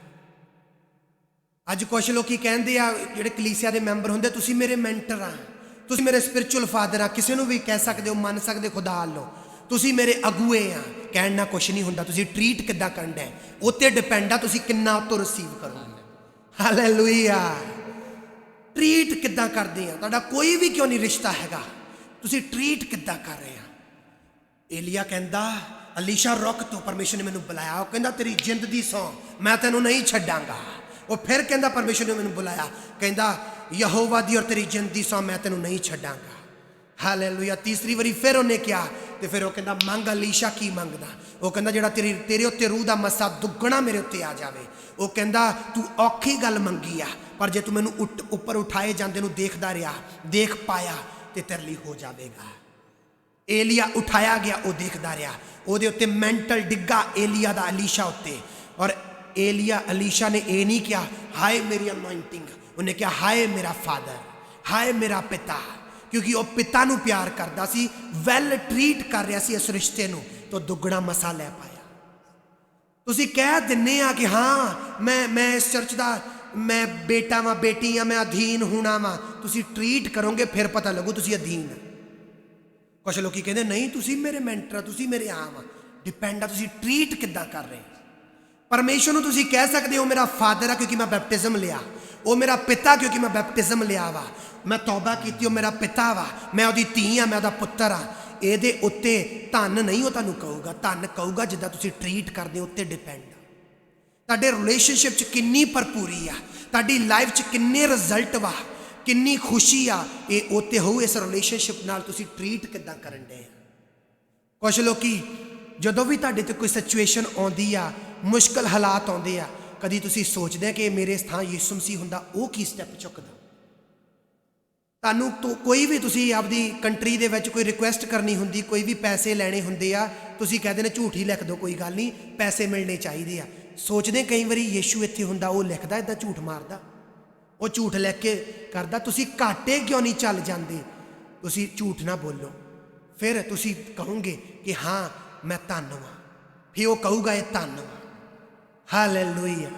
Speaker 1: ਅੱਜ ਕੁਛ ਲੋਕੀ ਕਹਿੰਦੇ ਆ, ਜਿਹੜੇ ਕਲੀਸਿਆ ਦੇ ਮੈਂਬਰ ਹੁੰਦੇ, ਤੁਸੀਂ ਮੇਰੇ ਮੈਂਟਰ ਆ, ਤੁਸੀਂ ਮੇਰੇ ਸਪਿਰਚੁਅਲ ਫਾਦਰ ਆ, ਕਿਸੇ ਨੂੰ ਵੀ ਕਹਿ ਸਕਦੇ ਹੋ, ਮੰਨ ਸਕਦੇ ਖੁਦਾ ਵੱਲੋਂ। ਤੁਸੀਂ ਮੇਰੇ ਅਗੂਏ ਆ, ਕਹਿਣ ਨਾਲ ਕੁਛ ਨਹੀਂ ਹੁੰਦਾ। ਤੁਸੀਂ ਟਰੀਟ ਕਿੱਦਾਂ ਕਰਨਾ ਹੈ ਉੱਤੇ ਡਿਪੈਂਡ ਆ, ਤੁਸੀਂ ਕਿੰਨਾ ਉਤੋਂ ਰਿਸੀਵ ਕਰੋਗੇ। ਹਾਲੇਲੂਇਆ। ਟਰੀਟ ਕਿੱਦਾਂ ਕਰਦੇ ਆ, ਤੁਹਾਡਾ ਕੋਈ ਵੀ ਕਿਉਂ ਨਹੀਂ ਰਿਸ਼ਤਾ ਹੈਗਾ, ਤੁਸੀਂ ਟਰੀਟ ਕਿੱਦਾਂ ਕਰ ਰਹੇ ਆ। ਏਲੀਆ ਕਹਿੰਦਾ ਅਲੀਸ਼ਾ ਰੁਕ ਤੋਂ, ਪਰਮੇਸ਼ਰ ਨੇ ਮੈਨੂੰ ਬੁਲਾਇਆ। ਉਹ ਕਹਿੰਦਾ ਤੇਰੀ ਜਿੰਦ ਦੀ ਸੌਂ ਮੈਂ ਤੈਨੂੰ ਨਹੀਂ ਛੱਡਾਂਗਾ। ਉਹ ਫਿਰ ਕਹਿੰਦਾ ਪਰਮੇਸ਼ਰ ਨੇ ਮੈਨੂੰ ਬੁਲਾਇਆ, ਕਹਿੰਦਾ ਯਹੋਵਾ ਦੀ ਔਰ ਤੇਰੀ ਜਿੰਦ ਦੀ ਸੌਂ ਮੈਂ ਤੈਨੂੰ ਨਹੀਂ ਛੱਡਾਂਗਾ। ਹਾਲੇਲੂਇਆ। ਤੀਸਰੀ ਵਾਰੀ ਫਿਰ ਉਹਨੇ ਕਿਹਾ ਤੇ ਫਿਰ ਉਹ ਕਹਿੰਦਾ ਮੰਗ। ਅਲੀਸ਼ਾ ਕੀ ਮੰਗਦਾ? ਉਹ ਕਹਿੰਦਾ ਜਿਹੜਾ ਤੇਰੇ ਉੱਤੇ ਰੂਹ ਦਾ ਮੱਸਾ ਦੁੱਗਣਾ ਮੇਰੇ ਉੱਤੇ ਆ ਜਾਵੇ। ਉਹ ਕਹਿੰਦਾ ਤੂੰ ਔਖੀ ਗੱਲ ਮੰਗੀ ਆ, ਪਰ ਜੇ ਤੂੰ ਮੈਨੂੰ ਉੱਪਰ ਉਠਾਏ ਜਾਂਦੇ ਨੂੰ ਦੇਖਦਾ ਰਿਹਾ, ਦੇਖ ਪਾਇਆ ਤੇ ਤੇਰੇ ਲਈ ਹੋ ਜਾਵੇਗਾ। ਏਲੀਆ ਉਠਾਇਆ ਗਿਆ, ਉਹ ਦੇਖਦਾ ਰਿਹਾ, ਉਹਦੇ ਉੱਤੇ ਮੈਂਟਲ ਡਿੱਗਾ ਏਲੀਆ ਦਾ ਅਲੀਸ਼ਾ ਉੱਤੇ। ਔਰ ਏਲੀਆ ਅਲੀਸ਼ਾ ਨੇ ਇਹ ਨਹੀਂ ਕਿਹਾ ਹਾਏ ਮੇਰੀ ਅਨੋਇੰਟਿੰਗ, ਉਹਨੇ ਕਿਹਾ ਹਾਏ ਮੇਰਾ ਫਾਦਰ, ਹਾਏ ਮੇਰਾ ਪਿਤਾ, ਕਿਉਂਕਿ ਉਹ ਪਿਤਾ ਨੂੰ ਪਿਆਰ ਕਰਦਾ ਸੀ, ਵੈਲ ਟਰੀਟ ਕਰ ਰਿਹਾ ਸੀ ਇਸ ਰਿਸ਼ਤੇ ਨੂੰ, ਤਾਂ ਦੁੱਗਣਾ ਮਸਾ ਲੈ ਪਾਇਆ। ਤੁਸੀਂ ਕਹਿ ਦਿੰਨੇ ਆ ਕਿ ਹਾਂ ਮੈਂ ਇਸ ਚਰਚ ਦਾ ਮੈਂ ਬੇਟਾ ਵਾਂ, ਬੇਟੀ ਆ, ਮੈਂ ਅਧੀਨ ਹੋਣਾ ਵਾਂ। ਤੁਸੀਂ ਟਰੀਟ ਕਰੋਗੇ ਫਿਰ ਪਤਾ ਲੱਗੂ ਤੁਸੀਂ ਅਧੀਨ। ਕੁਛ ਲੋਕੀ ਕਹਿੰਦੇ ਨਹੀਂ ਤੁਸੀਂ ਮੇਰੇ ਮੈਂਟਰ ਆ, ਤੁਸੀਂ ਮੇਰੇ ਆਮ ਆ। ਡਿਪੈਂਡ ਆ ਤੁਸੀਂ ਟਰੀਟ ਕਿੱਦਾਂ ਕਰ ਰਹੇ। ਪਰਮੇਸ਼ਰ ਨੂੰ ਤੁਸੀਂ ਕਹਿ ਸਕਦੇ ਹੋ ਮੇਰਾ ਫਾਦਰ ਆ ਕਿਉਂਕਿ ਮੈਂ ਬੈਪਟਿਜ਼ਮ ਲਿਆ, ਉਹ ਮੇਰਾ ਪਿਤਾ ਕਿਉਂਕਿ ਮੈਂ ਬੈਪਟਿਜ਼ਮ ਲਿਆ ਵਾ, ਮੈਂ ਤੌਬਾ ਕੀਤੀ, ਉਹ ਮੇਰਾ ਪਿਤਾ ਵਾ, ਮੈਂ ਉਹਦੀ ਧੀ ਆ, ਮੈਂ ਉਹਦਾ ਪੁੱਤਰ ਆ। ਇਹਦੇ ਉੱਤੇ ਧਨ ਨਹੀਂ ਉਹ ਤੁਹਾਨੂੰ ਕਹੂਗਾ, ਧਨ ਕਹੂਗਾ ਜਿੱਦਾਂ ਤੁਸੀਂ ਟਰੀਟ ਕਰਦੇ ਹੋ ਉੱਤੇ ਡਿਪੈਂਡ ਆ। ਤੁਹਾਡੇ ਰਿਲੇਸ਼ਨਸ਼ਿਪ 'ਚ ਕਿੰਨੀ ਭਰਪੂਰੀ ਆ, ਤੁਹਾਡੀ ਲਾਈਫ 'ਚ ਕਿੰਨੇ ਰਿਜ਼ਲਟ ਵਾ, ਕਿੰਨੀ ਖੁਸ਼ੀ ਆ, ਇਹ ਉੱਤੇ ਹੋਊ ਇਸ ਰਿਲੇਸ਼ਨਸ਼ਿਪ ਨਾਲ ਤੁਸੀਂ ਟਰੀਟ ਕਿੱਦਾਂ ਕਰਨ ਦੇ। ਕੁਛ ਲੋਕੀ ਜਦੋਂ ਵੀ ਤੁਹਾਡੇ ਤੇ ਕੋਈ ਸਿਚੁਏਸ਼ਨ ਆਉਂਦੀ ਆ, ਮੁਸ਼ਕਲ ਹਾਲਾਤ ਆਉਂਦੇ ਆ, ਕਦੀ ਤੁਸੀਂ ਸੋਚਦੇ ਕਿ ਮੇਰੇ ਥਾਂ ਯਿਸੂ ਮਸੀਹ ਹੁੰਦਾ, ਉਹ ਕੀ ਸਟੈਪ ਚੁੱਕਦਾ। ਤੁਹਾਨੂੰ ਕੋਈ ਵੀ ਤੁਸੀਂ ਆਪਦੀ ਕੰਟਰੀ ਦੇ ਵਿੱਚ ਕੋਈ ਰਿਕੁਐਸਟ ਕਰਨੀ ਹੁੰਦੀ, ਕੋਈ ਵੀ ਪੈਸੇ ਲੈਣੇ ਹੁੰਦੇ ਆ, ਤੁਸੀਂ ਕਹਿੰਦੇ ਨੇ ਝੂਠ ਹੀ ਲਿਖ ਦਿਓ, ਕੋਈ ਗੱਲ ਨਹੀਂ, ਪੈਸੇ ਮਿਲਣੇ ਚਾਹੀਦੇ ਆ। ਸੋਚਦੇ ਕਈ ਵਾਰੀ ਯਿਸੂ ਇੱਥੇ ਹੁੰਦਾ, ਉਹ ਲਿਖਦਾ ਇੱਦਾਂ ਝੂਠ ਮਾਰਦਾ, ਉਹ ਝੂਠ ਲਿਖ ਕੇ ਕਰਦਾ। ਤੁਸੀਂ ਘਾਟੇ ਕਿਉਂ ਨਹੀਂ ਚੱਲ ਜਾਂਦੇ? ਤੁਸੀਂ ਝੂਠ ਨਾ ਬੋਲੋ, ਫਿਰ ਤੁਸੀਂ ਕਹੋਗੇ ਕਿ ਹਾਂ ਮੈਂ ਧੰਨ ਵਾਂ, ਫਿਰ ਉਹ ਕਹੂਗਾ ਇਹ ਧੰਨ ਵਾਂ। ਹਾਲੇਲੂਇਆ।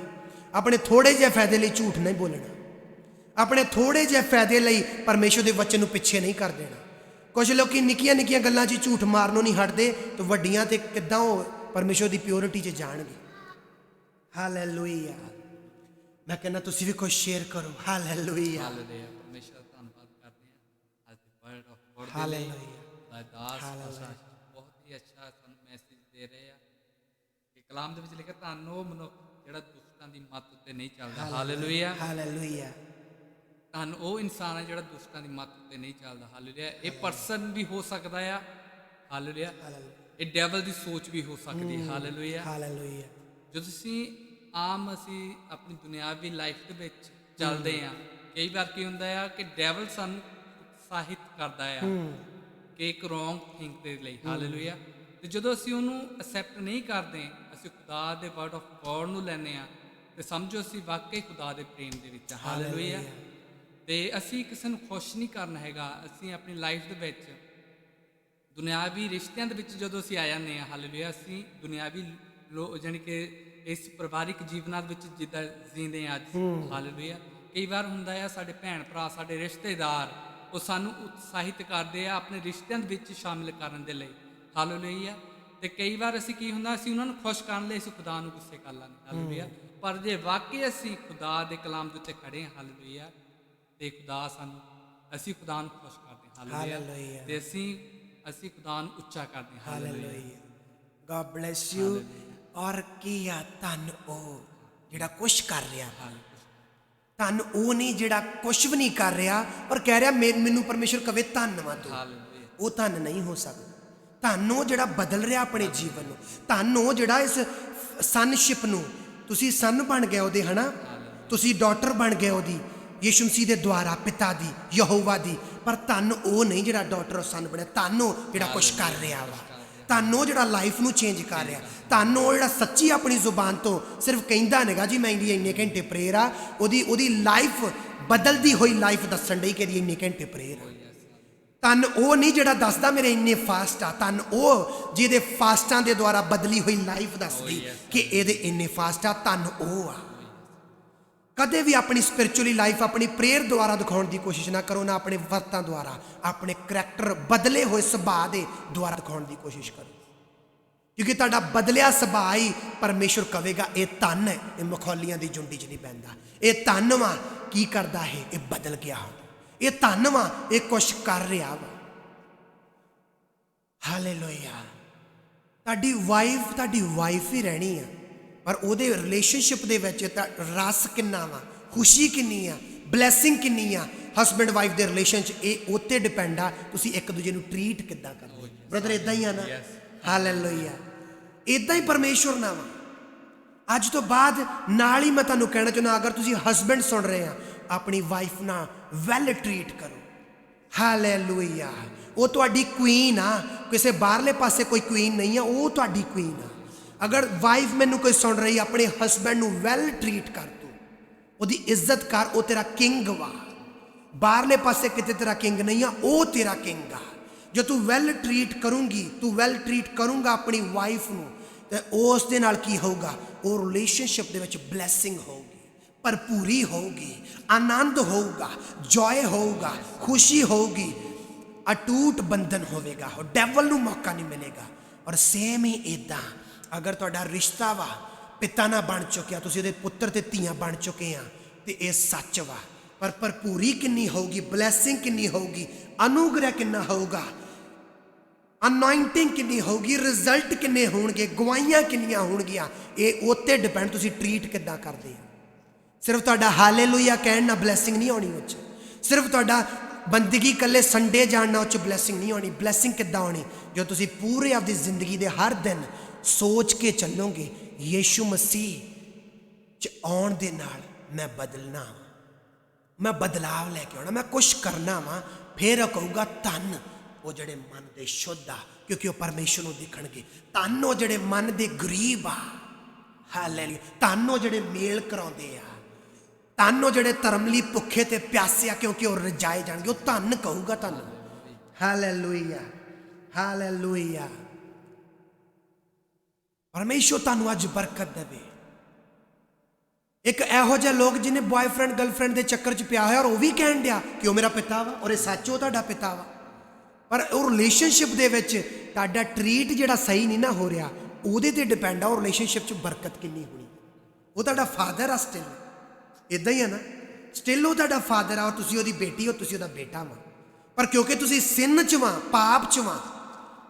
Speaker 1: ਆਪਣੇ ਥੋੜੇ ਜਿਹੇ ਫਾਇਦੇ ਲਈ ਝੂਠ ਨਹੀਂ ਬੋਲਣਾ, ਆਪਣੇ ਥੋੜੇ ਜਿਹੇ ਫਾਇਦੇ ਲਈ ਪਰਮੇਸ਼ਰ ਦੇ ਵਚਨ ਨੂੰ ਪਿੱਛੇ ਨਹੀਂ ਕਰ ਦੇਣਾ। ਕੁਝ ਲੋਕੀ ਨਿੱਕੀਆਂ ਨਿੱਕੀਆਂ ਗੱਲਾਂ 'ਚ ਝੂਠ ਮਾਰਨੋਂ ਨਹੀਂ ਹਟਦੇ, ਤਾਂ ਵੱਡੀਆਂ ਤੇ ਕਿੱਦਾਂ ਉਹ ਪਰਮੇਸ਼ਰ ਦੀ ਪਿਓਰਿਟੀ 'ਚ ਜਾਣਗੇ। ਹਾਲੇਲੂਇਆ। ਮੈਂ ਕਹਿੰਦਾ ਤੁਸੀਂ ਵੀ ਕੁਝ ਸ਼ੇਅਰ ਕਰੋ। ਹਾਲੇਲੂਇਆ।
Speaker 2: ਪਰਮੇਸ਼ਰ ਦਾ ਧੰਨਵਾਦ ਕਰਦੇ ਹਾਂ ਅੱਜ ਦੇ ਵਰਡ ਆਫ ਗੋਡ ਦੇ ਲਈ। ਦਾਸ ਬਹੁਤ ਹੀ ਅੱਛਾ ਸਾਨੂੰ ਮੈਸੇਜ ਦੇ ਰਹੇ ਆ ਕਿ ਕਲਾਮ ਦੇ ਵਿੱਚ ਲਿਖਿਆ ਧੰਨ ਉਹ ਮਨੁੱਖ ਜਿਹੜਾ ਦੁਸ਼ਟਾਂ ਦੀ ਮੱਤ ਉੱਤੇ ਨਹੀਂ ਚੱਲਦਾ। ਹਾਲੇਲੂਇਆ।
Speaker 1: ਹਾਲੇਲੂਇਆ।
Speaker 2: ਧੰਨ ਉਹ ਇਨਸਾਨ ਹੈ ਜਿਹੜਾ ਦੁਸ਼ਟਾਂ ਦੀ ਮੱਤ ਉੱਤੇ ਨਹੀਂ ਚੱਲਦਾ। ਹਾਲੇਲੂਇਆ। ਇਹ ਪਰਸਨ ਵੀ ਹੋ ਸਕਦਾ ਆ। ਹਾਲੇਲੂਇਆ। ਇਹ ਡੈਵਲ ਦੀ ਸੋਚ ਵੀ ਹੋ ਸਕਦੀ ਹੈ। ਹਾਲੇਲੂਇਆ।
Speaker 1: ਹਾਲੇਲੂਇਆ।
Speaker 2: ਜਦੋਂ ਅਸੀਂ ਆਪਣੀ ਦੁਨਿਆਵੀ ਲਾਈਫ ਦੇ ਵਿੱਚ ਚੱਲਦੇ ਹਾਂ, ਕਈ ਵਾਰ ਕੀ ਹੁੰਦਾ ਆ ਕਿ ਡੈਵਲ ਸਾਨੂੰ ਉਤਸ਼ਾਹਿਤ ਕਰਦਾ ਆ ਕਿ ਇੱਕ ਰੋਂਗ ਥਿੰਕ ਦੇ ਲਈ। ਹਾਲੇਲੂਇਆ। ਤੇ ਜਦੋਂ ਅਸੀਂ ਉਹਨੂੰ ਐਕਸੈਪਟ ਨਹੀਂ ਕਰਦੇ, ਅਸੀਂ ਖੁਦਾ ਦੇ ਵਰਡ ਆਫ ਗੋਡ ਨੂੰ ਲੈਂਦੇ ਹਾਂ, ਤੇ ਸਮਝੋ ਅਸੀਂ ਵਾਕਈ ਖੁਦਾ ਦੇ ਪ੍ਰੇਮ ਦੇ ਵਿੱਚ। ਹਾਲੇਲੂਇਆ। ਤੇ ਅਸੀਂ ਕਿਸੇ ਨੂੰ ਖੁਸ਼ ਨਹੀਂ ਕਰਨਾ ਹੈਗਾ। ਅਸੀਂ ਆਪਣੀ ਲਾਈਫ ਦੇ ਵਿੱਚ ਦੁਨਿਆਵੀ ਰਿਸ਼ਤਿਆਂ ਦੇ ਵਿੱਚ ਜਦੋਂ ਅਸੀਂ ਆ ਜਾਂਦੇ ਹਾਂ, ਹਾਲੇਲੂਇਆ, ਅਸੀਂ ਦੁਨਿਆਵੀ ਜਾਣੀ ਕਿ ਇਸ ਪਰਿਵਾਰਿਕ ਜੀਵਨਾਂ ਵਿੱਚ ਜਿੱਦਾਂ ਜੀਂਦੇ ਹਾਂ ਅੱਜ, ਹਾਲੇਲੂਇਆ, ਕਈ ਵਾਰ ਹੁੰਦਾ ਆ ਸਾਡੇ ਭੈਣ ਭਰਾ, ਸਾਡੇ ਰਿਸ਼ਤੇਦਾਰ, ਉਹ ਸਾਨੂੰ ਉਤਸ਼ਾਹਿਤ ਕਰਦੇ ਆ ਆਪਣੇ ਰਿਸ਼ਤਿਆਂ ਦੇ ਵਿੱਚ ਸ਼ਾਮਿਲ ਕਰਨ ਦੇ ਲਈ। ਹਾਲੇਲੂਇਆ। ਤੇ ਕਈ ਵਾਰ ਅਸੀਂ ਕੀ ਹੁੰਦਾ, ਅਸੀਂ ਉਹਨਾਂ ਨੂੰ ਖੁਸ਼ ਕਰਨ ਲਈ ਅਸੀਂ ਖੁਦਾ ਨੂੰ ਗੁੱਸੇ ਕਰ ਲਾਂਗੇ। ਹਾਲੇਲੂਇਆ। ਪਰ ਜੇ ਵਾਕਈ ਅਸੀਂ ਖੁਦਾ ਦੇ ਕਲਾਮ ਦੇ ਉੱਤੇ ਖੜੇ ਹਾਂ, ਹਾਲੇਲੂਇਆ, ਤੇ ਅਸੀਂ ਖੁਦਾ ਨੂੰ ਖੁਸ਼ ਕਰਦੇ ਹਾਂ। ਹਾਲੇਲੂਇਆ। ਤੇ ਅਸੀਂ ਖੁਦਾ ਨੂੰ ਉੱਚਾ ਕਰਦੇ ਹਾਂ। ਹਾਲੇਲੂਇਆ।
Speaker 1: God bless you. ਔਰ ਕੀ ਆ ਧੰਨ ਉਹ ਜਿਹੜਾ ਕੁਛ ਕਰ ਰਿਹਾ, ਧੰਨ ਉਹ ਨਹੀਂ ਜਿਹੜਾ ਕੁਛ ਵੀ ਨਹੀਂ ਕਰ ਰਿਹਾ ਔਰ ਕਹਿ ਰਿਹਾ ਮੈਨੂੰ ਪਰਮੇਸ਼ਰ ਕਵੇ ਧੰਨਵਾਦ ਤੂੰ। ਉਹ ਧੰਨ ਨਹੀਂ ਹੋ ਸਕਦਾ। ਧੰਨ ਉਹ ਜਿਹੜਾ ਬਦਲ ਰਿਹਾ ਆਪਣੇ ਜੀਵਨ ਨੂੰ। ਧੰਨ ਉਹ ਜਿਹੜਾ ਇਸ ਸਨਸ਼ਿਪ ਨੂੰ, ਤੁਸੀਂ ਸਨ ਬਣ ਗਏ ਉਹਦੇ, ਹਨਾ, ਤੁਸੀਂ ਡਾਟਰ ਬਣ ਗਏ ਉਹਦੀ, ਯਿਸੂ ਮਸੀਹ ਦੇ ਦੁਆਰਾ, ਪਿਤਾ ਦੀ, ਯਹੋਵਾ ਦੀ। ਪਰ ਧੰਨ ਉਹ ਨਹੀਂ ਜਿਹੜਾ ਡਾਟਰ ਔਰ ਸਨ ਬਣਿਆ। ਧੰਨ ਉਹ ਜਿਹੜਾ ਕੁਛ ਕਰ ਰਿਹਾ ਵਾ। ਧੰਨ ਉਹ ਜਿਹੜਾ ਲਾਈਫ ਨੂੰ ਚੇਂਜ ਕਰ ਰਿਹਾ। ਧੰਨ ਉਹ ਜਿਹੜਾ ਸੱਚੀ ਆਪਣੀ ਜ਼ੁਬਾਨ ਤੋਂ ਸਿਰਫ ਕਹਿੰਦਾ ਨੇਗਾ ਜੀ ਮੈਂ ਇਹਦੀ ਇੰਨੇ ਘੰਟੇ ਪ੍ਰੇਅਰ ਆ, ਉਹਦੀ ਲਾਈਫ ਬਦਲਦੀ ਹੋਈ ਲਾਈਫ ਦੱਸਣ ਡਈ ਕਿ ਇਹਦੀ ਇੰਨੇ ਘੰਟੇ ਪ੍ਰੇਅਰ ਆ। ਧੰਨ ਉਹ ਨਹੀਂ ਜਿਹੜਾ ਦੱਸਦਾ ਮੇਰੇ ਇੰਨੇ ਫਾਸਟ ਆ। ਧੰਨ ਉਹ ਜਿਹਦੇ ਫਾਸਟਾਂ ਦੇ ਦੁਆਰਾ ਬਦਲੀ ਹੋਈ ਲਾਈਫ ਦੱਸਦੀ ਕਿ ਇਹਦੇ ਇੰਨੇ ਫਾਸਟ ਆ। ਧੰਨ ਉਹ ਆ। कदे भी अपनी स्पिरिचुअली लाइफ अपनी प्रेयर द्वारा दिखाने की कोशिश ना करो, ना अपने वर्तां द्वारा, अपने करैक्टर बदले हुए सुभाਅ के द्वारा दिखाने की कोशिश करो, क्योंकि तुहाडा बदलिया सुभाਅ ही परमेश्वर कहेगा ये धन है, ये मखौलियां की झुंडी च नहीं पैंदा, ये धन वा की करदा है, ये बदल गया हो, ये धन वा ये कुछ कर रहा वा। हालेलुया। तुहाडी वाइफ ही रहनी है, पर उहदे रिलेशनशिप दे विच रस किन्ना वा, खुशी किन्नी आ, ब्लैसिंग किन्नी आ। हसबैंड वाइफ के रिलेशन च ये उत्ते डिपेंड आ तुसी एक दूजे नूं ट्रीट किद्दां करदे। ब्रदर इदां ही आ ना? हालेलुया। इदां ही परमेश्वर ना वा। अज तो बाद नाल ही मैं तुहानूं कहना चाहुंदा, अगर तुसी हसबैंड सुन रहे हैं, अपनी वाइफ नाल वैल ट्रीट करो। हालेलुया। वो तुहाडी क्वीन आ, किसी बाहरले पासे कोई क्वीन नहीं है, वो तुहाडी क्वीन आ। अगर वाइफ मैनू कोई सुन रही, अपने हसबैंड नूं वैल ट्रीट कर, तू उहदी इज्जत कर, वो तेरा किंग वा। बाहरले पासे किते तेरा किंग नहीं है, वो तेरा किंग आ। जो तू वैल ट्रीट करूँगी, तू वैल ट्रीट करूँगा अपनी वाइफ नूं, तो उस दे नाल की होगा, वो रिलेशनशिप दे विच ब्लैसिंग होगी, भरपूरी होगी, आनंद होगा, जॉय होगा, खुशी होगी, अटूट बंधन होगा, डेवल नूं मौका नहीं मिलेगा। और सेम ही इदां अगर तुहाडा रिश्ता वा पिता ना बन चुकिया, तुसीं उहदे पुत्तर ते धीआं बन चुके हैं, तो यह सच वा। पर भरपूरी किन्नी होगी, ब्लैसिंग किन्नी होगी, अनुग्रह किन्ना होगा, अनॉइंटिंग किन्नी होगी, रिजल्ट किन्ने होणगे, गवाइयां किन्नियां होणगियां, ये उत्ते डिपेंड तुसीं ट्रीट किद्दां करदे हो। सिर्फ तुहाडा हालेलुया कहण नाल ब्लैसिंग नहीं आउणी उच, सिर्फ तुहाडा बंदगी कल्ले संडे जाणना उच ब्लैसिंग नहीं आउणी। ब्लैसिंग किद्दां आउणी? जो तुसीं पूरे आपदी जिंदगी दे हर दिन सोच के चलोगे, यीशु मसीह च आउण दे नाल मैं बदलना, मैं बदलाव लैके आना, मैं कुछ करना वा। फिर कहूगा धन वो जड़े मन दे शुद्ध आ, क्योंकि वो परमेश्वर नूं दिखणगे। धन वो जड़े मन दे गरीब आ, हालेलुया। धन वो जड़े मेल कराउंदे आ, धन वो जड़े धर्म लई भुखे ते प्यासे आ, क्योंकि वो रजाए जाणगे। वो धन कहूगा धन। Hallelujah, hallelujah. परमेश्वर तुहानूं अज बरकत देवे। एक इहो जिहा लोग जिन्हें बॉयफ्रेंड गर्लफ्रेंड के चक्कर च पिया होया, और वह भी कहन दिया कि वह मेरा पिता वा, और ये सच वो तुहाडा पिता वा, पर वो रिलेशनशिप दे विच तुहाडा ट्रीट जिहड़ा सही नहीं ना हो रहा, उहदे ते डिपेंड आ वो रिलेशनशिप च बरकत किन्नी होनी। वो तुहाडा फादर आ स्टिल, इदां ही है ना, स्टिल वो तुहाडा फादर आ, और तुसीं उहदी बेटी हो, तुसीं उहदा बेटा वा। पर क्योंकि तुसीं सिन च वा, पाप च वा,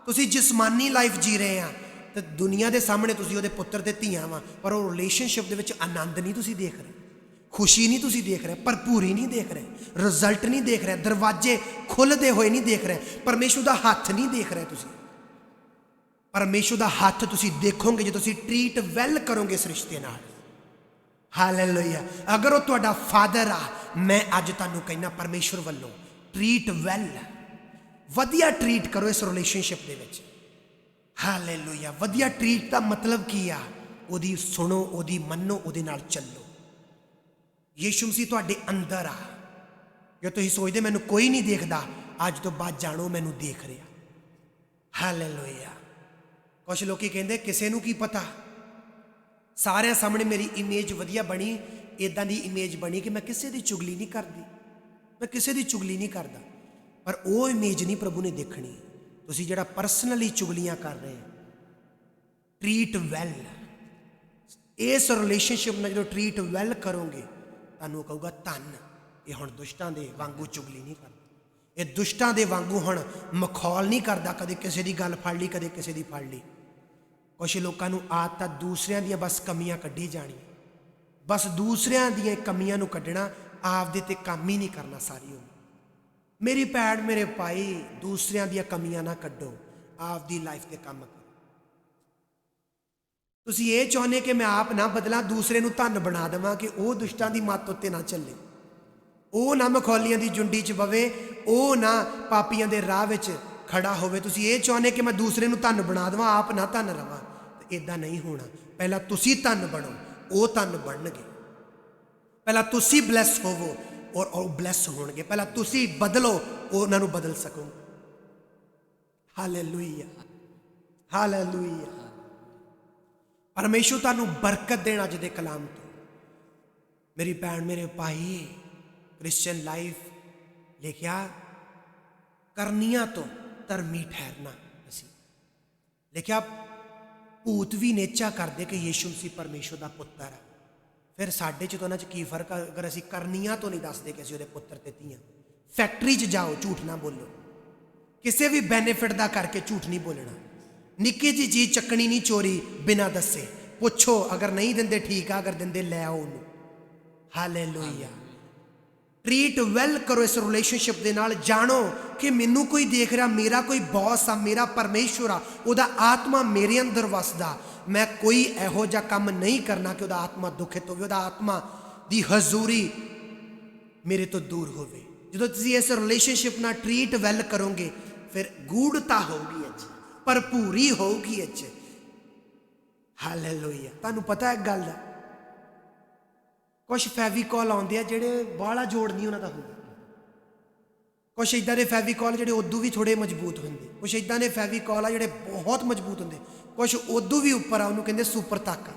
Speaker 1: तुसीं जिस्मानी लाइफ जी रहे हैं, तो दुनिया के सामने तुसीं उहदे पुत्तर ते धीआं वा, पर वो रिलेशनशिप दे विच आनंद नहीं तुसीं देख रहे, खुशी नहीं तुसीं देख रहे, भरपूरी नहीं देख रहे, रिजल्ट नहीं देख रहे, दरवाजे खुलते हुए नहीं देख रहे, परमेश्वर का हथ नहीं देख रहे। तुसीं परमेश्वर का हथ तुसीं देखोगे जो तुसीं ट्रीट वैल करोगे इस रिश्ते नाल। हालेलुया। अगर वो तुहाडा फादर आ, मैं अज तुहानूं कहना परमेश्वर वल्लों ट्रीट वैल, वधिया ट्रीट करो इस रिलेशनशिप दे विच। हालेलुया। वधिया ट्रीट का मतलब की आ? ओदी सुनो, ओदी मनो, ओदे नाल चलो। यीशु मसीह तुहाडे अंदर आ। जो तुसीं सोचदे मैनूं कोई नहीं देखदा, अज तो बाद जानो मैनूं देख रहा। हालेलुया। कुछ लोग कहंदे किसे नूं की पता, सारे सामने मेरी इमेज वधिया बनी, इदां दी इमेज बनी कि मैं किसी की चुगली नहीं करती, मैं किसी की चुगली नहीं करता। पर वो इमेज नहीं प्रभु ने देखनी। तुसीं जिहड़ा परसनली चुगलियां कर रहे हैं, ट्रीट वैल। इस रिलेशनशिप में जो ट्रीट वैल करोगे, तुहानूं कहूगा धन, ये हुण दुष्टां दे वांगू चुगली नहीं करदा, ये दुष्टां दे वांगू हुण मखौल नहीं करदा, कदे किसी की गल फड़ ली, कदे किसी की फड़ ली। कुछ लोगों नूं आदत दूसरियां दियां बस कमियां कड्ढी जानी, बस दूसरियां दियां कमियां नूं कड्ढना, आपदे ते काम ही नहीं करना सारी उम्र। मेरी भैन मेरे भाई, दूसरियां दियां कमियां ना कड्ढो, आपदी लाइफ के काम करो। तुसीं ये चाहुंदे कि मैं आप ना बदला, दूसरे नूं धन बना देवां कि वो दुष्टां दी मत्त उत्ते ना चले, वो ना मखौलियां दी झुंडी च बवे, वो ना पापियां दे राह विच खड़ा होवे। तुसीं ये चाहुंदे कि मैं दूसरे नूं धन बना देवां, आप ना धन रवां। इदां नहीं होना। पहला तुसी धन बनो, वो धन बनणगे। पहला तुसी ब्लैस होवो और ब्लैस होणगे। पहला तुसी बदलो, उन्हां नूं बदल सको। Hallelujah, hallelujah. परमेश्वर तुहानूं बरकत देण अज दे कलाम तो। मेरी भैन मेरे भाई, क्रिश्चियन लाइफ लिखिया करनिया तो धर्मी ठहरना। असी लिखिया भूत भी नेचा करते कि यीशु मसीह परमेश्वर का पुत्र है। फिर साढ़े च तो उन्होंने की फर्क अगर असी करनिया तो नहीं दसते कि असी उहदे पुत्र ते धीआं। फैक्ट्री च जाओ झूठ ना बोलो, किसी भी बेनीफिट का करके झूठ नहीं बोलना। निक्की जी चीज़ चकनी नहीं चोरी बिना दसे, पुछो अगर नहीं देंदे ठीक आ, अगर देंदे लै आओ उन्होंने। हालेलुया। ट्रीट वैल करो इस रिलेशनशिप के नाल। जानो कि मैनू कोई देख रहा, मेरा कोई बॉस आ, मेरा परमेश्वर आ, उहदा आत्मा मेरे अंदर वसदा। मैं कोई इहो जिहा काम नहीं करना कि उहदा आत्मा दुखित होवे, उहदा आत्मा दी हजूरी मेरे तो दूर होवे। जो तुसीं इस रिलेशनशिप नाल ट्रीट वैल करोगे फिर गूढ़ता होगी अच, भरपूरी होगी अच। हालेलुया। तुहानूं पता है गल दा, कुछ फैविकॉल आउंदे आ जिहड़े बाहला जोड़ नहीं उन्हां दा हुंदा, कुछ इदां दे फैविकॉल जिहड़े उदू भी थोड़े मजबूत हुंदे, कुछ इदां दे फैविकॉल आ जिहड़े बहुत मजबूत हुंदे, कुछ उदू भी उपर आ, उहनूं कहंदे सुपर ताकत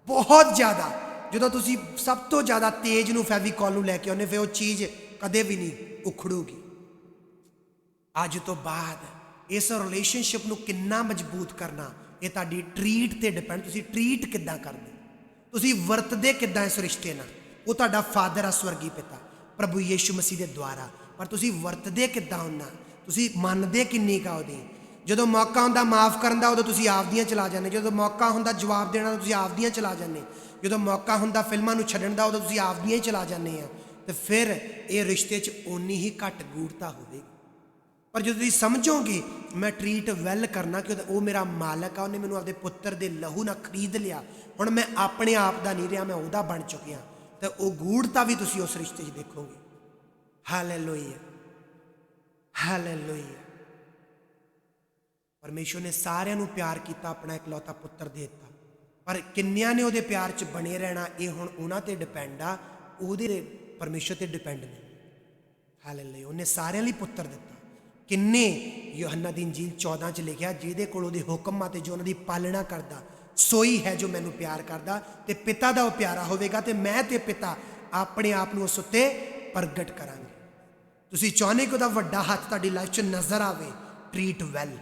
Speaker 1: बहुत ज़्यादा। जो तुसीं सब तो ज़्यादा तेज नूं फैविकॉल नूं लैके आउंदे फिर वो चीज़ कदे भी नहीं उखड़ूगी। अज तो बाद इस रिलेशनशिप नूं किन्ना मजबूत करना ये तुहाडी ट्रीट ते डिपेंड। तुसीं ट्रीट किद्दां करदे, तुसीं वरतदे किद्दां इस रिश्ते नाल। वो तुहाडा फादर आ स्वर्गी पिता प्रभु यीशु मसीह दे द्वारा, पर तुसीं वरतदे किद्दां उन्ना, तुसीं मनदे किन्नी का उहदी। जदों मौका हुंदा माफ़ करन दा उदों तुसीं आपदियां चला जांदे, जदों मौका हुंदा जवाब देण दा तुसीं आपदियां चला जांदे, जदों मौका हुंदा फिल्मां नूं छड्डण दा उदों तुसीं आपदियां ही चला जांदे आ। ते फिर ये रिश्ते च उन्नी ही घट गूढ़ता होवेगी। पर जो तुसीं समझोगे मैं ट्रीट वैल करना कि वो मेरा मालक आ, उन्हें मैनूं आपदे पुत्तर दे लहू नाल खरीद लिया, हुण मैं अपने आप दा नहीं रहा, मैं उहदा बन चुकिया, तो वो गूढ़ता भी तुसीं उस रिश्ते च देखोगे। Hallelujah, hallelujah. परमेश्वर ने सारिਆਂ ਨੂੰ प्यार किया, अपना इकलौता पुत्र देता, पर किन्नियां ने उहदे प्यार च बने रहना ये हुण उन्हां ते डिपेंड आ, उहदे परमेश्वर ते डिपेंड नहीं। हालेलुया। उन्हें सारिਆਂ ਲਈ पुत्र दिता। किन्ने यूहन्ना दी इंजील 14 च लिखिया जिहदे कोल उहदे हुक्म आ ते जो उन्हां दी पालना करदा सोई है जो मैनू प्यार करदा, ते पिता दा वो प्यारा होवेगा, ते मैं ते पिता अपने आप नूं उस उत्ते प्रगट करांगे। तुसीं चाहुंदे कि उहदा वड्डा हत्थ तुहाडी लाइफ च नज़र आवे, ट्रीट वैल।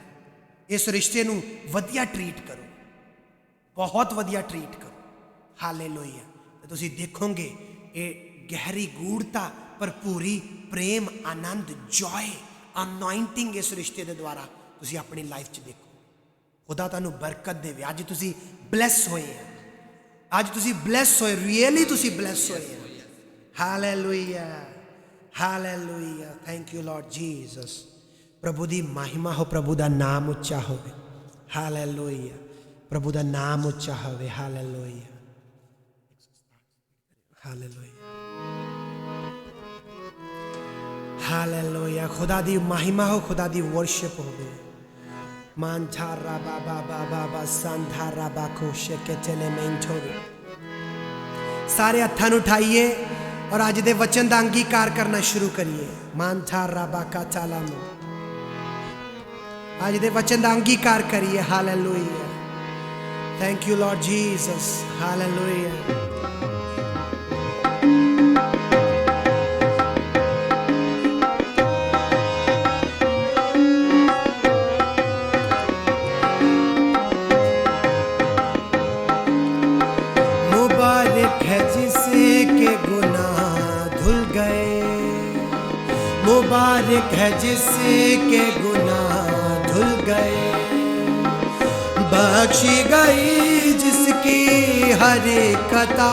Speaker 1: इस रिश्ते नूं वधिया ट्रीट करो, बहुत वधिया ट्रीट करो। हालेलुया। ते तुसीं देखोगे ये गहरी गूढ़ता, भरपूरी, प्रेम, आनंद, जॉय, अनॉइंटिंग इस रिश्ते के द्वारा तुसीं अपनी लाइफ च देखो। खुदा तुहानूं बरकत देवे। अज तुसीं ब्लैस होए हैं, अज तुसीं ब्लैस होए, रियली तुसीं ब्लैस होए हैं। Hallelujah, hallelujah. Thank you Lord Jesus. प्रभु दी महिमा हो, प्रभु दा नाम उच्चा होवे। हालेलुया, प्रभु दा नाम उच्चा होवे। Hallelujah, hallelujah, hallelujah. खुदा दी महिमा हो, खुदा दी वर्शिप होवे। मांझारा बाबा बाबा बा संधारा बाको शेके चले मेंटोवे। सारे हत्थां नूं उठाइए और अज दे वचन दा अंगीकार करना शुरू करिए। मांझारा बाका चालामो, आज दे वचन दा अंगीकार करिए। Hallelujah. Thank you Lord Jesus. Hallelujah. मुबारक है जिसके गुनाह धुल गए, मुबारक है जिसके गुनाह धुल गए, बख्शी गई जिसकी हर एक खता,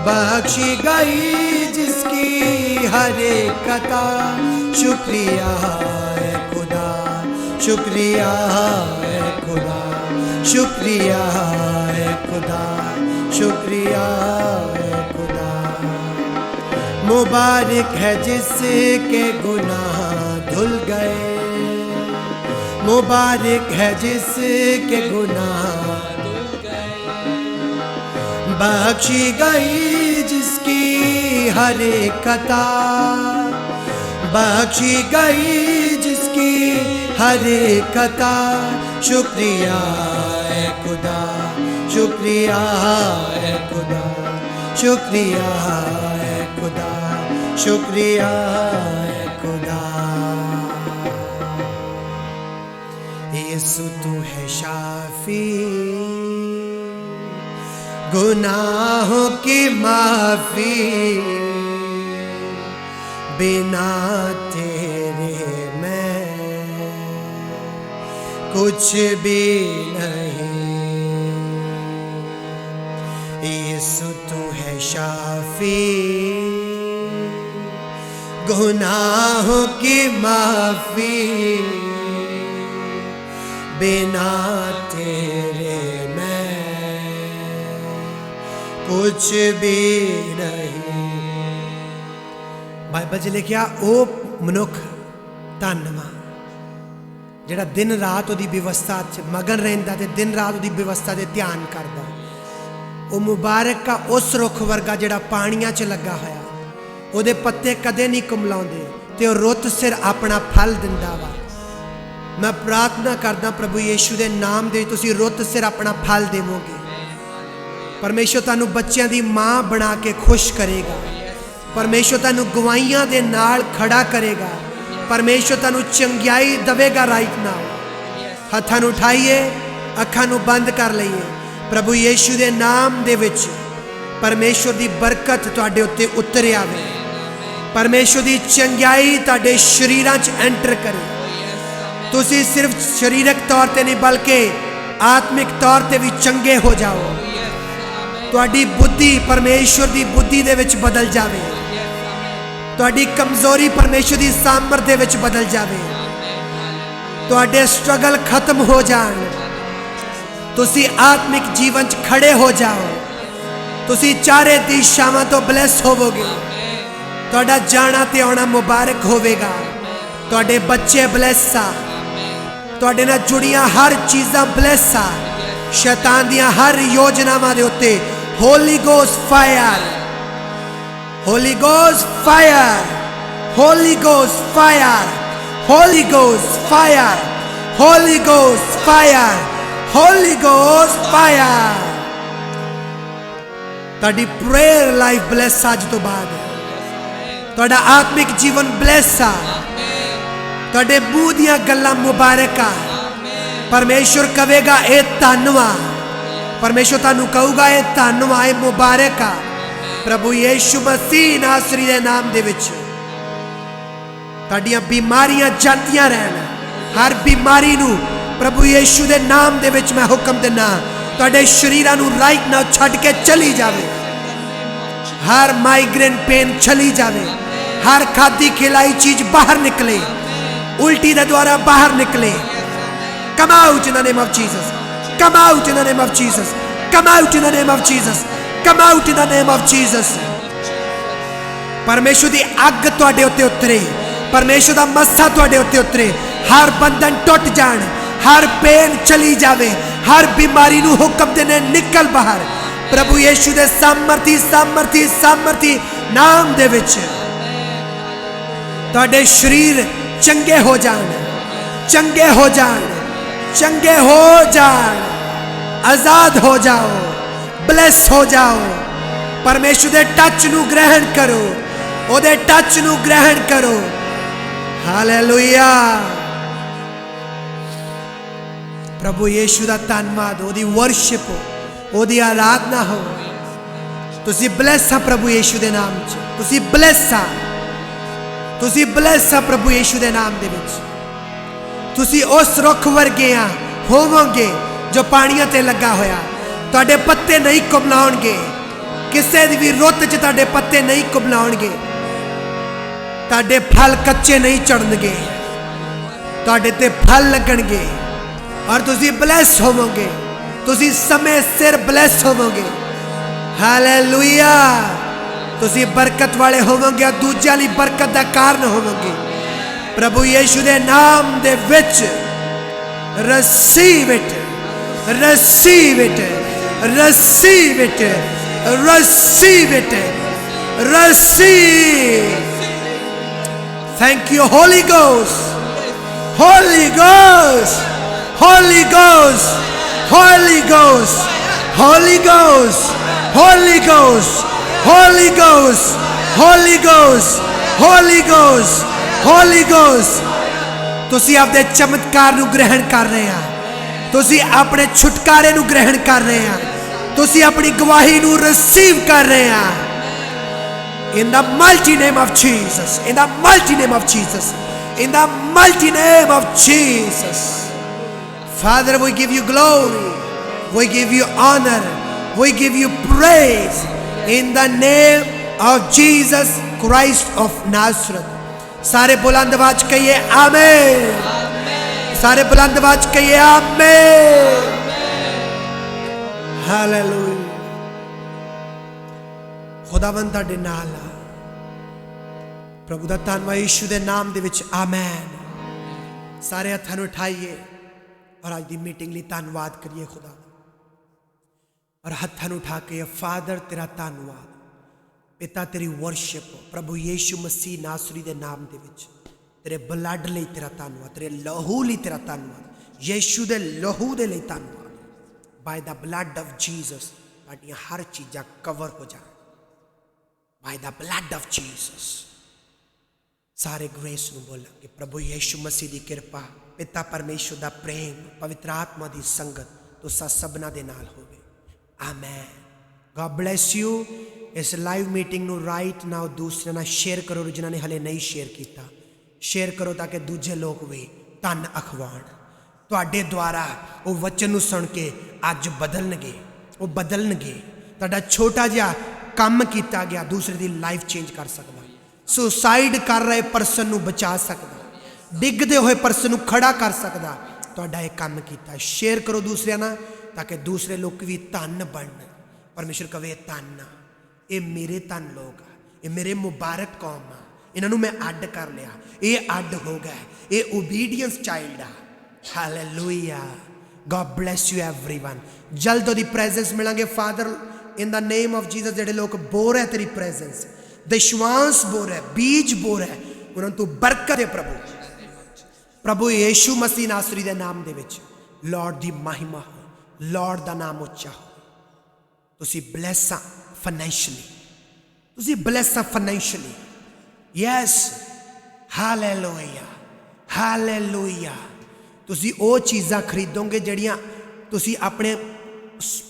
Speaker 1: बख्शी गई जिसकी हर एक खता। शुक्रिया है खुदा, शुक्रिया है खुदा, शुक्रिया है खुदा, शुक्रिया है खुदा। मुबारक है जिसके गुनाह धुल गए, मुबारक है जिसके गुनाह धुल गए, बख्शी गई जिसकी हर एक खता, बख्शी गई जिसकी हर एक खता। शुक्रिया है खुदा, शुक्रिया है खुदा, शुक्रिया है खुदा, शुक्रिया है खुदा। यीशु तू है शाफी, गुनाहों की माफी, बिना तेरे मैं कुछ भी नहीं। यीशु तू है शाफी, गुनाहों की माफी, बिना तेरे मैं कुछ भी नहीं। बाइबल च लिखिया ओ मनुख धन्नवा जिहड़ा दिन रात उहदी व्यवस्था च मगन रहिंदा ते दिन रात उहदी व्यवस्था दे ध्यान करदा। ओ मुबारक का उस रुख वर्गा जिहड़ा पानियां च लगा होया, उहदे पत्ते कदे नहीं कुमलाउंदे ते ओ रुत सिर अपना फल दिंदा वा। मैं प्रार्थना करदा प्रभु यीशु दे नाम दे तुसीं रुत सिर अपना फल देवोगे। परमेश्वर तुहानू बच्चों की माँ बना के खुश करेगा। परमेश्वर तुहानू गवाइयां दे नाल खड़ा करेगा। परमेश्वर तुहानू चंगियाई देवेगा। राइट नाउ हत्थां नू उठाइए, अखां नू बंद कर लईए। प्रभु यीशु दे नाम दे विच परमेश्वर दी बरकत तुहाडे उत्ते उतर आवे। परमेश्वर दी चंगियाई तुहाडे शरीरां च एंटर करे। तुसीं सिर्फ शरीरक तौर ते नहीं बल्कि आत्मिक तौर ते भी चंगे हो जाओ। तुहाडी बुद्धि परमेश्वर दी बुद्धि दे विच बदल जावे। तुहाडी कमजोरी परमेश्वर दी सामर्थ दे विच बदल जावे। तुहाडे स्ट्रगल खत्म हो जाण। तुसी आत्मिक जीवन च खड़े हो जाओ। तुसी चारे दिशावां तो ब्लेस होवोगे। तुहाडा जाना ते आना मुबारक होवेगा। तुहाडे बच्चे ब्लेस आ। तुहाडे नाल जुड़ियां हर चीज़ां ब्लेस आ। शैतान दियां हर योजनावां दे उत्ते Holi ghost fire, Holi ghost fire, Holi ghost fire, Holi ghost fire, Holi ghost fire, Holi ghost fire. तुहाडी प्रेयर लाइफ ब्लेस अज तो बाद। तुहाडा आत्मिक जीवन ब्लेस आ। तुहाडे मूँह दियां गल्लां मुबारक आ। परमेश्वर कहेगा ए धन्नवा। परमेश्वर तुहानू कहूगा ए धन्नवा, ए मुबारक आ। प्रभु यीशु मसीह नासरी दे नाम दे विच तुहाडीआं बीमारियां जांदियां रहन। हर बीमारी नू प्रभु यीशु दे नाम दे विच मैं हुक्म दिना तुहाडे शरीरां नू राइट नाउ छड्ड के चली जावे। हर माइग्रेन पेन चली जावे। हर खादी खिलाई चीज बाहर निकले। उल्टी दे द्वारा बाहर निकले। Come out in the name of Jesus. Come out in the name of Jesus. Come out in the name of Jesus. Come out in the name of Jesus. परमेश्वर दी अग तुहाडे उत्ते उतरे। परमेश्वर दा मस्सा तुहाडे उत्ते उतरे। हर बंधन टुट जाण। हर पेन चली जावे। हर बीमारी नू हुक्म देने निकल बाहर। प्रभु यीशु दे सामर्थी सामर्थी सामर्थी नाम दे विच तुहाडे शरीर चंगे हो जाण। चंगे हो जाण। चंगे हो जाओ। आजाद हो जाओ। ब्लेस हो जाओ। परमेश्वर दे टच नू ग्रहण करो। ओदे टच नू ग्रहण करो। हालेलुया। प्रभु यीशु दा धन्नवाद। ओदी वर्शिप हो, ओदी आराधना हो। तुसी ब्लेस आ प्रभु यीशु दे नाम च। तुसी ब्लेस आ। तुसी ब्लेस आ प्रभु यीशु दे नाम दे विच। तुसी उस रुख वर्गे आ होवोगे जो पानियां ते लगा होया। तुहाडे पत्ते नहीं कुमलाउणगे। किसे दी भी रुत च तुहाडे पत्ते नहीं कुमलाउणगे। तुहाडे फल कच्चे नहीं चढ़नगे। तुहाडे ते फल लगणगे और तुसी ब्लेस होवोगे। तुसी समय सिर ब्लेस होवोगे। हालेलुया। तुसी बरकत वाले होवोगे और दूजियां लई बरकत दा कारण होवोगे। प्रभु यीशु दे नाम दे विच receive it, receive it, receive it, receive it, receive. Thank you, Holy Ghost, Holy Ghost, Holy Ghost, Holy Ghost, Holy Ghost, Holy Ghost, Holy Ghost, Holy Ghost, Holy Ghost, Holy Ghost। ਤੁਸੀਂ ਆਪਦੇ ਚਮਤਕਾਰ ਨੂੰ ਗ੍ਰਹਿਣ ਕਰ ਰਹੇ ਆ, ਤੁਸੀਂ ਆਪਣੇ ਛੁਟਕਾਰੇ ਨੂੰ ਗ੍ਰਹਿਣ ਕਰ ਰਹੇ ਆ, ਤੁਸੀਂ ਆਪਣੀ ਗਵਾਹੀ ਨੂੰ ਰਿਸੀਵ ਕਰ ਰਹੇ ਆ। In the mighty name of Jesus, in the mighty name of Jesus, in the mighty name of Jesus. Father, we give you glory, we give you honor, we give you praise in the name of Jesus Christ of Nazareth। सारे बुलंद आवाज कहिए आमीन, सारे बुलंद आवाज कहिए आमीन। हालेलुया। खुदावंद तुहाडे नाल आ, प्रभु दा धन्नवाद यीशु दे नाम दे विच आमीन। सारे हत्थां नूं उठाइए और आज दी मीटिंग लई धन्नवाद करिए खुदा, और हत्थां नूं उठा के फादर तेरा धन्नवाद, पिता तेरी वर्शिप, प्रभु यीशु मसीह नासरी दे नाम दे विच तेरे ब्लड लई तेरा धन्नवाद, तेरे लहू लई तेरा धन्नवाद, यीशु दे लहू दे लई धन्नवाद। By the blood of Jesus तुहाडियां हर चीज़ां कवर हो जाण, by the blood of Jesus. सारे ग्रेस नूं बोलांगे, प्रभु यीशु मसीह दी कृपा, पिता परमेश्वर दा प्रेम, पवित्र आत्मा दी संगत तुसां सबना दे नाल होवे। आमीन। God bless you. इस लाइव मीटिंग नूं राइट नाउ दूसरे नाल शेयर करो, जिन्होंने हले नहीं शेयर किया शेयर करो, ताकि दूजे लोग भी धन अखवाण। तुहाडे द्वारा वो वचन नूं सुन के अज बदलणगे, वो बदलणगे। तुहाडा छोटा जिहा काम किया गया दूसरे की लाइफ चेंज कर सकता, सुसाइड कर रहे परसन नूं बचा सकता, डिगदे हुए परसन नूं खड़ा कर सकता। तुहाडा ये काम किया, शेयर करो दूसरे नाल, ताकि दूसरे लोग भी धन बनन। परमेश्वर कहे धन आ, ये मेरे धन लोग आ, ये मेरे मुबारक कौम आ, इन्होंने मैं अड कर लिया, ये अड हो गए, ये ओबीडियंस चाइल्ड आ। Hallelujah. God bless you everyone. जल्द ओदी प्रेजेंस मिलांगे Father in the name of Jesus. जेडे लोग बोर है तेरी प्रेजेंस, विश्वास बोर है, बीज बोर है, उन्होंने तू बरकत दे प्रभु, प्रभु यीशु मसीह नासरी दे नाम दे विच। लॉर्ड दी महिमा हो, लॉर्ड दा नाम उच्चा हो। तुसी ब्लेस फाइनेंशियली, तुसी bless financially. Yes, hallelujah, hallelujah. तुसी वो चीज़ां खरीदोगे जड़ियाँ तुसी अपने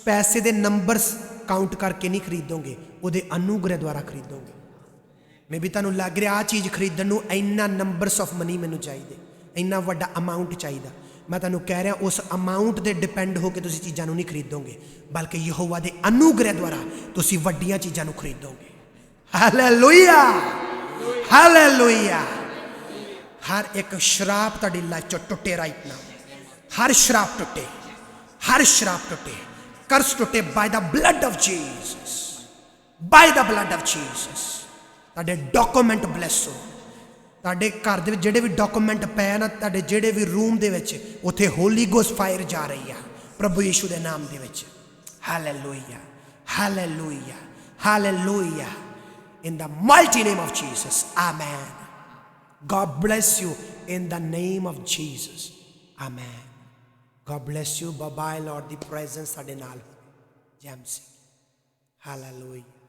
Speaker 1: पैसे दे नंबर्स काउंट करके नहीं खरीदोगे, उहदे अनुग्रह द्वारा खरीदोगे। मैं भी तुहानूं लग रहा आ चीज़ खरीदण नूं इन्ना नंबर्स ऑफ मनी मैनूं चाहिए, इन्ना वड्डा अमाउंट चाहिए। मैं तुहानूं कह रहा उस अमाउंट दे डिपेंड होकर तुसी चीज़ां नूं नहीं खरीदोगे, बल्कि यहोवा दे अनुग्रह द्वारा तुसी वड्डियां चीज़ां नूं खरीदोगे। Hallelujah, hallelujah. हर एक शराब तुहाडी लाइफ चो टुटे राइट नाउ, हर शराब टुटे, हर शराब टुटे, कर्स टुटे bye the blood of Jesus, bye the blood of Jesus. तुहाडे डॉक्यूमेंट ब्लैस हो, तुहाडे घर दे जिहड़े भी डॉक्यूमेंट पे ना, तुहाडे जिहड़े भी रूम दे विच उत्थे होली गोस्ट फायर जा रही है प्रभु यीशु दे नाम दे विच। Hallelujah, hallelujah, hallelujah. In the mighty name of Jesus, amen. God bless you in the name of Jesus, amen. God bless you. Bye bye. Lord, the presence ਸਾਡੇ ਨਾਲ ਜੈਮ ਸਿੰਘ। Hallelujah.